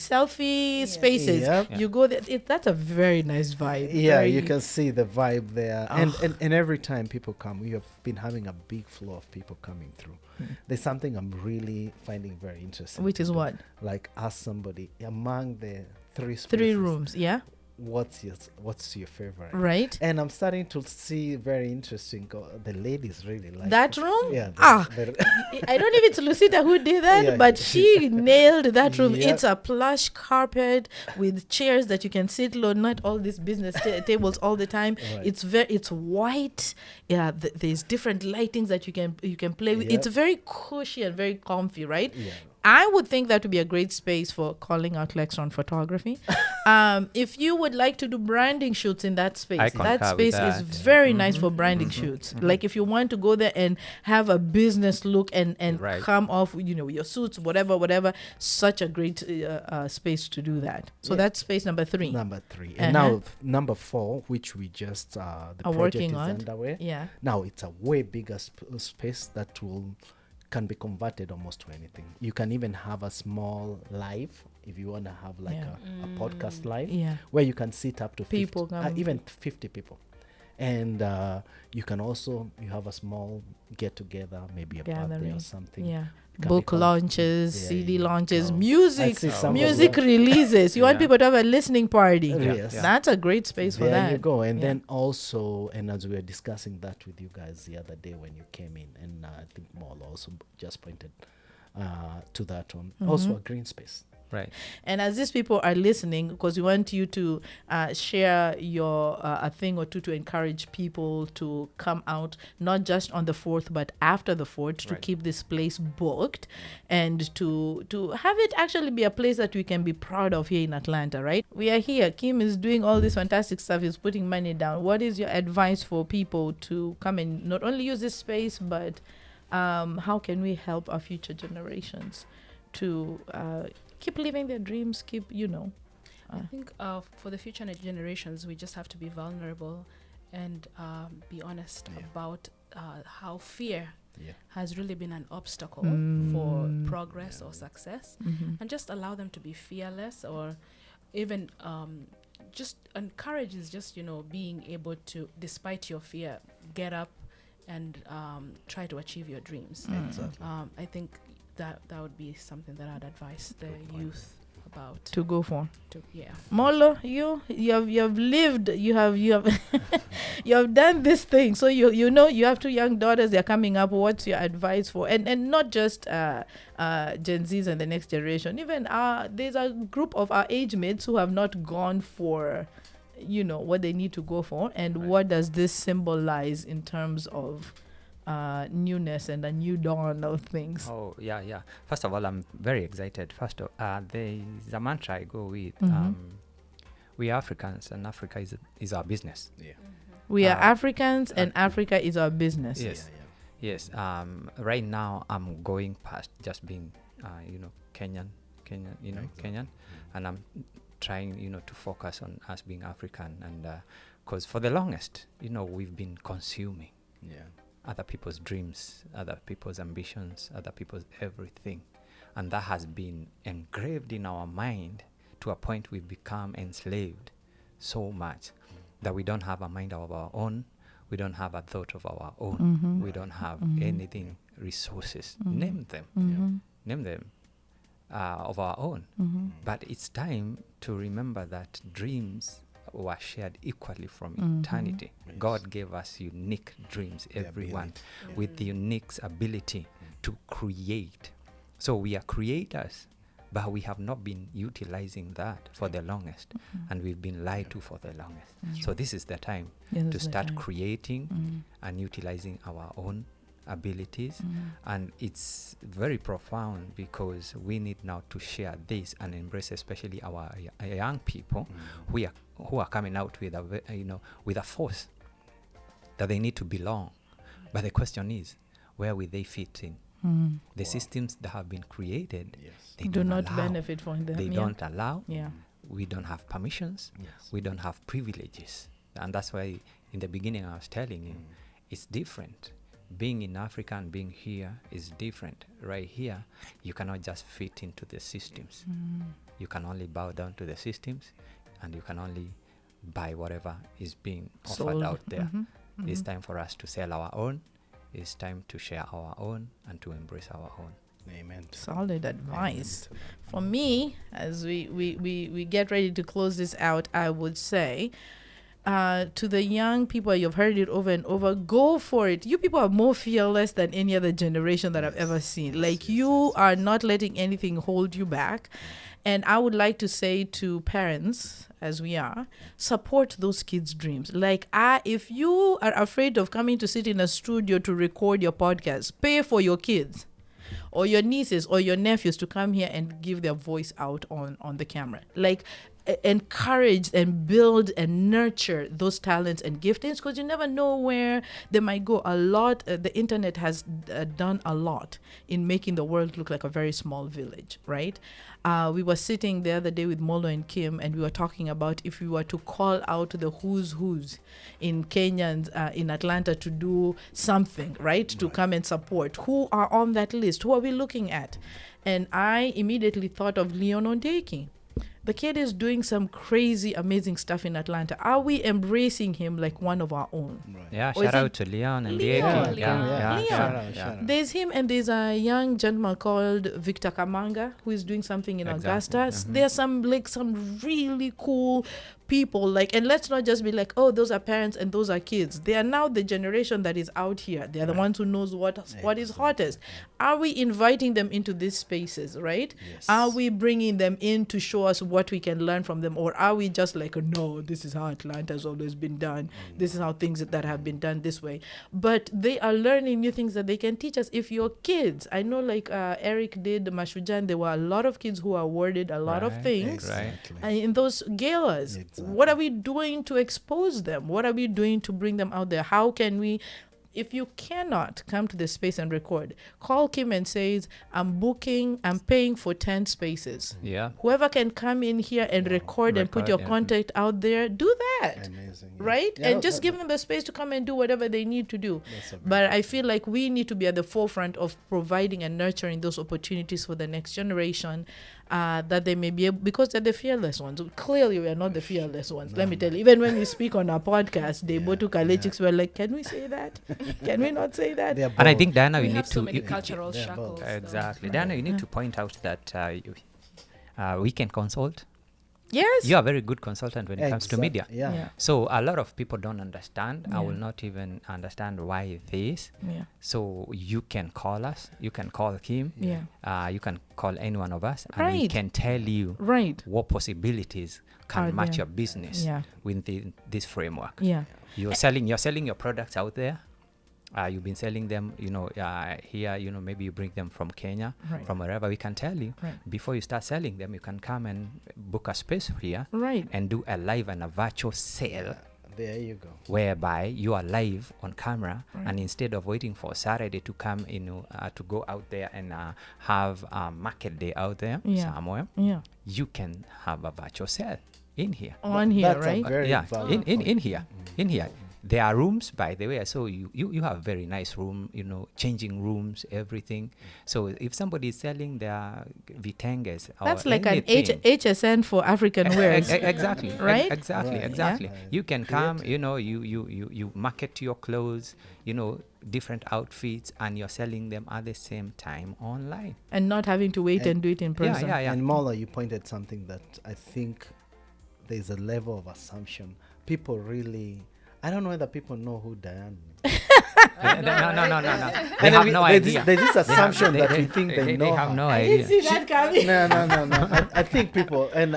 Yeah. spaces. Yep. You go there. That's a very nice vibe. Yeah, Very- you can see the vibe there. And every time people come, we have been having a big flow of people coming through. There's something I'm really finding very interesting. Which to is do. what? Like ask somebody among the 3 spaces, 3 rooms. Yeah, what's your favorite? right. And I'm starting to see very interesting. The ladies really like That it. room. Yeah. I don't know if it's Lucita who did that, Yeah. but she nailed that room. Yep. It's a plush carpet with chairs that you can sit low, not all these business tables all the time. Right. It's white. Yeah, there's different lightings that you can play with. Yep. It's very cushy and very comfy, right? Yeah. I would think that would be a great space for calling out Lexron Photography. If you would like to do branding shoots in that space, I concur that with space is that. very nice for branding shoots. Like if you want to go there and have a business look and Right. come off, your suits, whatever, such a great space to do that. So Yeah. that's space number 3. Number 3. And now number 4, which we just the Are project working is on. underway. Yeah. Now it's a way bigger space that can be converted almost to anything. You can even have a small live if you want to have like Yeah. a podcast live Yeah. where you can sit up to People 50, come. even 50 people. And you can also, you have a small get together, maybe a birthday Gathering. or something. Yeah. Can Book be called- launches, Yeah, CD yeah. launches, Oh. I music, see some of music that. releases. You want Yeah. people to have a listening party. Yes. Yeah. That's a great space for There that. you go. And Yeah. then also, and as we were discussing that with you guys the other day when you came in, and I think Maul also just pointed to that one. Also a green space. Right. And as these people are listening, because we want you to share your a thing or two to encourage people to come out, not just on the 4th, but after the 4th, to Right. keep this place booked and to have it actually be a place that we can be proud of here in Atlanta, right? We are here. Kim is doing all this fantastic stuff. He's putting money down. What is your advice for people to come and not only use this space, but how can we help our future generations to keep living their dreams, I think for the future generations, we just have to be vulnerable and be honest about how fear Yeah. has really been an obstacle for progress or success, and just allow them to be fearless, or even just encourage is just being able to, despite your fear, get up and try to achieve your dreams. Exactly. I think that would be something that I'd advise the youth about. to go for. Yeah. Molo, you have lived, you have you have done this thing. So you have 2 young daughters. They're coming up. What's your advice for and not just Gen Zs and the next generation? Even there's a group of our age mates who have not gone for what they need to go for, and Right. what does this symbolize in terms of newness and a new dawn of things. Oh, yeah. First of all, I'm very excited. First of there's a mantra I go with. We Africans, and Africa is our business. Yeah. We are Africans, and Africa is our business. Yes. Yes. Right now, I'm going past just being, Kenyan, Kenyan, and I'm trying, to focus on us being African, and because for the longest, we've been consuming other people's dreams, other people's ambitions, other people's everything, and that has been engraved in our mind to a point we've become enslaved so much that we don't have a mind of our own, we don't have a thought of our own, we don't have anything, resources, name them of our own. But it's time to remember that dreams were shared equally from eternity. Yes. God gave us unique dreams, everyone with the unique ability to create. So we are creators, but we have not been utilizing that for the longest, and we've been lied to for the longest. So this is the time to start creating and utilizing our own abilities, and it's very profound because we need now to share this and embrace, especially our young people who are coming out with with a force that they need to belong. But the question is, where will they fit in? The systems that have been created, they Do don't not allow. benefit from them. They don't allow. Yeah. We don't have permissions. Yes. We don't have privileges. And that's why in the beginning I was telling you, it's different. Being in Africa and being here is different. Right here, you cannot just fit into the systems. You can only bow down to the systems, and you can only buy whatever is being offered Sold. out there. It's time for us to sell our own. It's time to share our own and to embrace our own. Amen. Solid advice. For me, as we get ready to close this out, I would say to the young people, you've heard it over and over, go for it. You people are more fearless than any other generation that I've ever seen. Like, you are not letting anything hold you back. And I would like to say to parents, as we are, support those kids' dreams. Like, if you are afraid of coming to sit in a studio to record your podcast, pay for your kids or your nieces or your nephews to come here and give their voice out on the camera. Like, encourage and build and nurture those talents and giftings, because you never know where they might go. The internet has done a lot in making the world look like a very small village, right? We were sitting the other day with Molo and Kim, and we were talking about if we were to call out the who's in Kenyans in Atlanta to do something, right? To come and support. Who are on that list? Who are we looking at? And I immediately thought of Leon Ondeki. The kid is doing some crazy, amazing stuff in Atlanta. Are we embracing him like one of our own? Right. Yeah, Or is shout out to Leon and Leon. Diego. Leon. Shout out. There's him, and there's a young gentleman called Victor Kamanga who is doing something in Exactly. Augusta. There's some really cool people, and let's not just be like, oh, those are parents and those are kids. They are now the generation that is out here. They are the ones who knows what is hottest. Are we inviting them into these spaces, right? Yes. Are we bringing them in to show us what we can learn from them, or are we just like, no, this is how Atlanta has always been done. This is how things that have been done this way. But they are learning new things that they can teach us. If your kids, I know, like Eric did Mashujan, there were a lot of kids who are awarded a lot of Right, things Exactly. in those galas. Exactly. What are we doing to expose them? What are we doing to bring them out there? How can we? If you cannot come to the space and record, call Kim and says, I'm paying for 10 spaces. Yeah. Whoever can come in here and record and put Record, your yeah. contact out there, do that. Amazing. Yeah. Right? Yeah, And just give them the space to come and do whatever they need to do. That's a But I feel like we need to be at the forefront of providing and nurturing those opportunities for the next generation, that they may be able, because they're the fearless ones. Clearly, we are not the fearless ones. Let me tell you, even when we speak on our podcast, they go to Kalechix, we're like, can we say that? Can we not say that? They're And I bold. think, Diana, We we have need so to many cultural they're shackles. both. though. exactly. Diana, you need to point out that we can consult. Yes. You are a very good consultant when it comes to media. Yeah. Yeah. So a lot of people don't understand. I will Yeah. not even understand why this. Yeah. So you can call us. You can call Kim. Yeah. You can call any one of us, and we Right. can tell you Right. what possibilities can Are match there. your business Yeah. within this framework. Yeah. You're selling your products out there. you've been selling them, here, maybe you bring them from Kenya, Right. from wherever. We can tell you, Right. before you start selling them, you can come and book a space here Right. and do a live and a virtual sale, There you go. whereby you are live on camera, Right. and instead of waiting for Saturday to come, to go out there and have a market day out there Yeah. somewhere, Yeah. you can have a virtual sale in here. On here, That's a right? very Yeah, valid in point. here, in here. There are rooms, by the way, so you have very nice room, changing rooms, everything. So if somebody is selling their vitenges or That's like an anything, HSN for African wares. exactly, Right? exactly, Right. exactly. Yeah. You can come, Creative. you market your clothes, different outfits, and you're selling them at the same time online. And not having to wait and do it in person. Yeah. And Mola, you pointed something that I think there's a level of assumption. People really, I don't know whether people know who Diane is. No. They And have we- no there's idea. This, there's this They have- assumption that we think they know have her. no I idea. didn't see that coming. No. I think people, and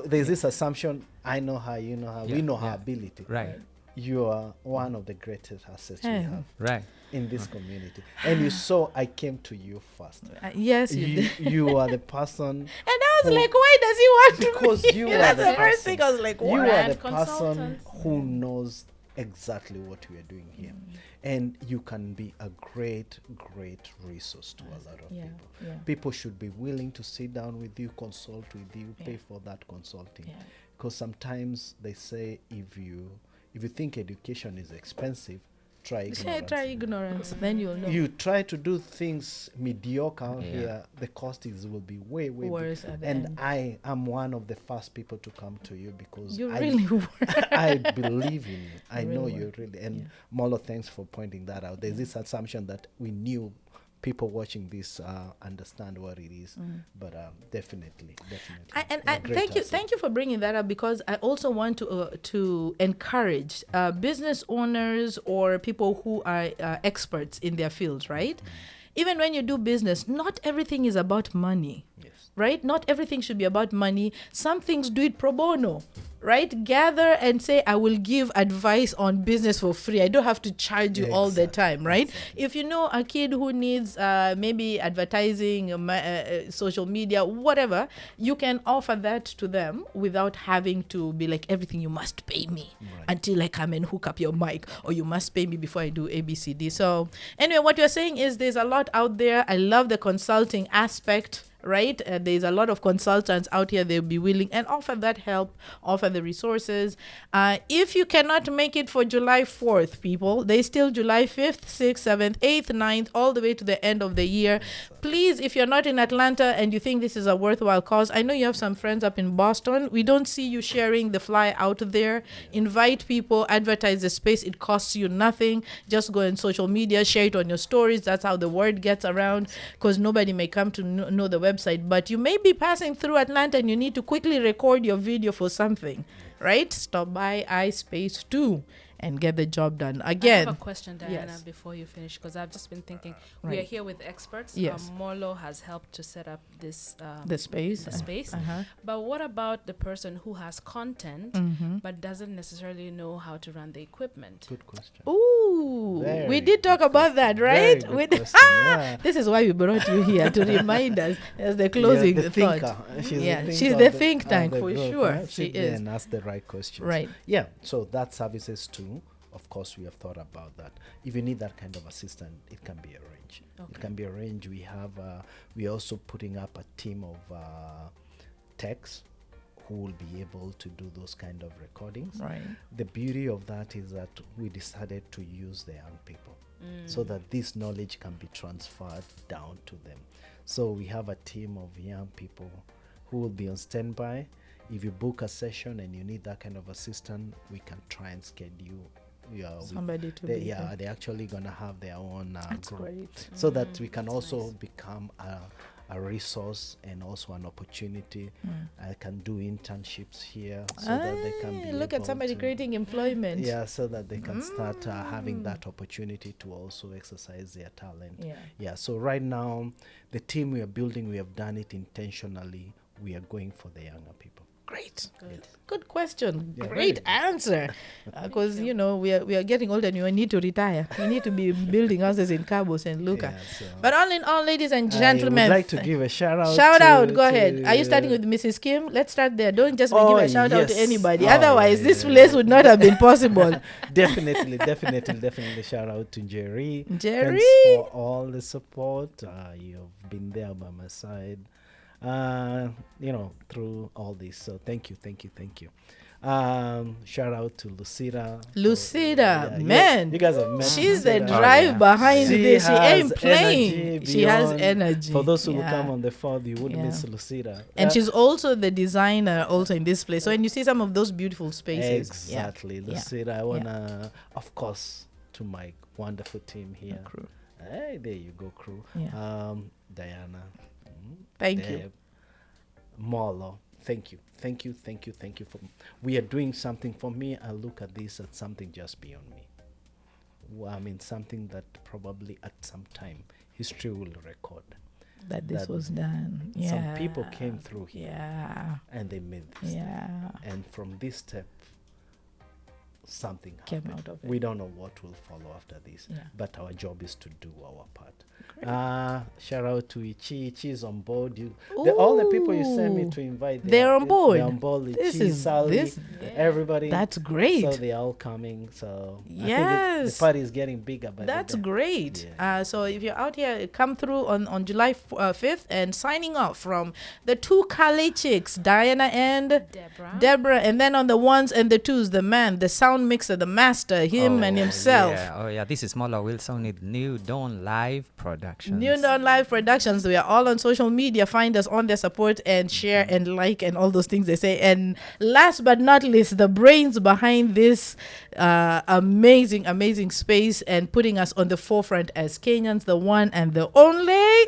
there's this assumption. I know her, you know her, we Yeah, know her yeah. ability. Right, You are one of the greatest assets we Yeah. have right. in this community. And you saw I came to you first. Yes, you did. You are the person. And I was who- like, why does he want to Because be? you That's are the the first person. thing I was like, You what? are Brand the person consultants. who knows exactly what we are doing here. And you can be a great resource to a lot of Yeah, people. yeah. People should be willing to sit down with you, consult with you, pay Yeah. for that consulting. Yeah. Because sometimes they say if you think education is expensive, try Yeah, ignorance. try ignorance, then you'll know. You try to do things mediocre out Yeah. here, the cost will be way big. Worse at the And end. I am one of the first people to come to you because You I really were. I believe in you. I You know really you were. really. And Yeah. Molo, thanks for pointing that out. There's this assumption that we knew people watching this understand what it is, but definitely. And You're a great thank you, asset. thank you for bringing that up, because I also want to encourage business owners or people who are experts in their fields, right? Even when you do business, not everything is about money. Yes. Right? Not everything should be about money. Some things do it pro bono, right? Gather and say, I will give advice on business for free. I don't have to charge you all the Exactly. time, right? If you know a kid who needs maybe advertising, social media, whatever, you can offer that to them without having to be like, everything you must pay me until I come and hook up your mic, or you must pay me before I do ABCD. So anyway, what you're saying is there's a lot out there. I love the consulting aspect. Right? There's a lot of consultants out here. They'll be willing and offer that help, offer the resources. If you cannot make it for July 4th, people, there's still July 5th, 6th, 7th, 8th, 9th, all the way to the end of the year. Please, if you're not in Atlanta and you think this is a worthwhile cause, I know you have some friends up in Boston. We don't see you sharing the fly out there. Invite people, advertise the space. It costs you nothing. Just go on social media, share it on your stories. That's how the word gets around, because nobody may come to know the website, but you may be passing through Atlanta and you need to quickly record your video for something, right? Stop by iSpace 2 and get the job done. I Again, have a question, Diana, yes. before you finish, because I've just been thinking we are Right. here with experts. Yes. Molo has helped to set up this the space. the space. Uh-huh. But what about the person who has content Mm-hmm. but doesn't necessarily know how to run the equipment? Good question. Ooh, we Very did talk good about that, Very right? good We did- question, yeah. This is why we brought you here, to remind us as the closing Yeah, the thought. thinker. Yeah, the she's thinker the of think of tank the for group, sure. right? She Sit there is. and ask the right questions. Right. Yeah. So that services too. Of course, we have thought about that. If you need that kind of assistant, it can be arranged. It Okay. can be arranged. We have. We're also putting up a team of techs who will be able to do those kind of recordings. Right. The beauty of that is that we decided to use the young people so that this knowledge can be transferred down to them. So we have a team of young people who will be on standby. If you book a session and you need that kind of assistant, we can try and schedule. Somebody to They, be there. they're actually gonna have their own That's group, great. so that we can That's also nice. become a resource and also an opportunity. I can do internships here so that they can be Look at able somebody to- creating employment. yeah, so that they can start having that opportunity to also exercise their talent. Yeah. So right now, the team we are building, we have done it intentionally. We are going for the younger people. Great. Good. Good question. Yeah, Great very answer. Because you. you know we are getting older and we need to retire. We need to be building houses in Cabo St. Luca. Yeah, so But all in all, ladies and I gentlemen, would like to give a shout out. shout out. to- Go ahead. Are you starting to- with Mrs. Kim? Let's start there. Don't just Oh, give a shout out to yes. anybody. Oh, Otherwise, yeah, this yeah, place yeah. would not have been possible. definitely shout out to Jerry. Jerry. Thanks for all the support. You've been there by my side, through all this. So thank you. Shout out to Lucida. Lucida, man. you guys have met. She's the Lucida. drive yeah. behind She this. She ain't has playing. energy She has beyond- energy. For those who will Yeah. come on the 4th, you wouldn't Yeah. miss Lucida. And she's also the designer also in this place. So when you see some of those beautiful spaces. Exactly, Yeah. Lucida. I wanna, of course, to my wonderful team Yeah. here. Crew. Hey, there you go, crew. Yeah. Diana. Thank you. Deb, Molo. Thank you. For we are doing something. For me, I look at this as something just beyond me. I mean, something that probably at some time history will record. That this That was done. Yeah. Some people came through here Yeah. and they made this. Yeah. And from this step, something Came happened. out of it. We don't know what will follow after this, Yeah. but our job is to do our part. Great. Shout out to Ichi. Ichi's on board. All the people you sent me Ooh. to invite, They're on board. They're on board. This Ichi, is Sally, this. everybody. That's great. So they're all coming. So I think Yes. the party is getting bigger. By That's the day. great. Yeah. So if you're out here, come through on July 5th and signing off from the two Kale chicks, Diana and Deborah, and then on the ones and the twos, the man, the sound mixer, the master, him and himself. Yeah. This is Mola Wilson with New Dawn Live Productions. New Dawn Live Productions. We are all on social media. Find us on their support and share and like and all those things they say. And last but not least, the brains behind this amazing space and putting us on the forefront as Kenyans, the one and the only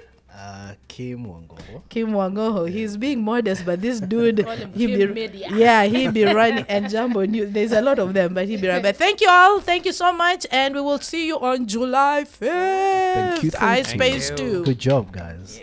Kim Wangoho. Kim Wangoho. He's being modest, but this dude, Call him he Kim be Media. yeah, he be running and Jumbo News. There's a lot of them, but he be right. But thank you all. Thank you so much, and we will see you on July 5th. Thank you. I Thank Space you. 2. Good job, guys.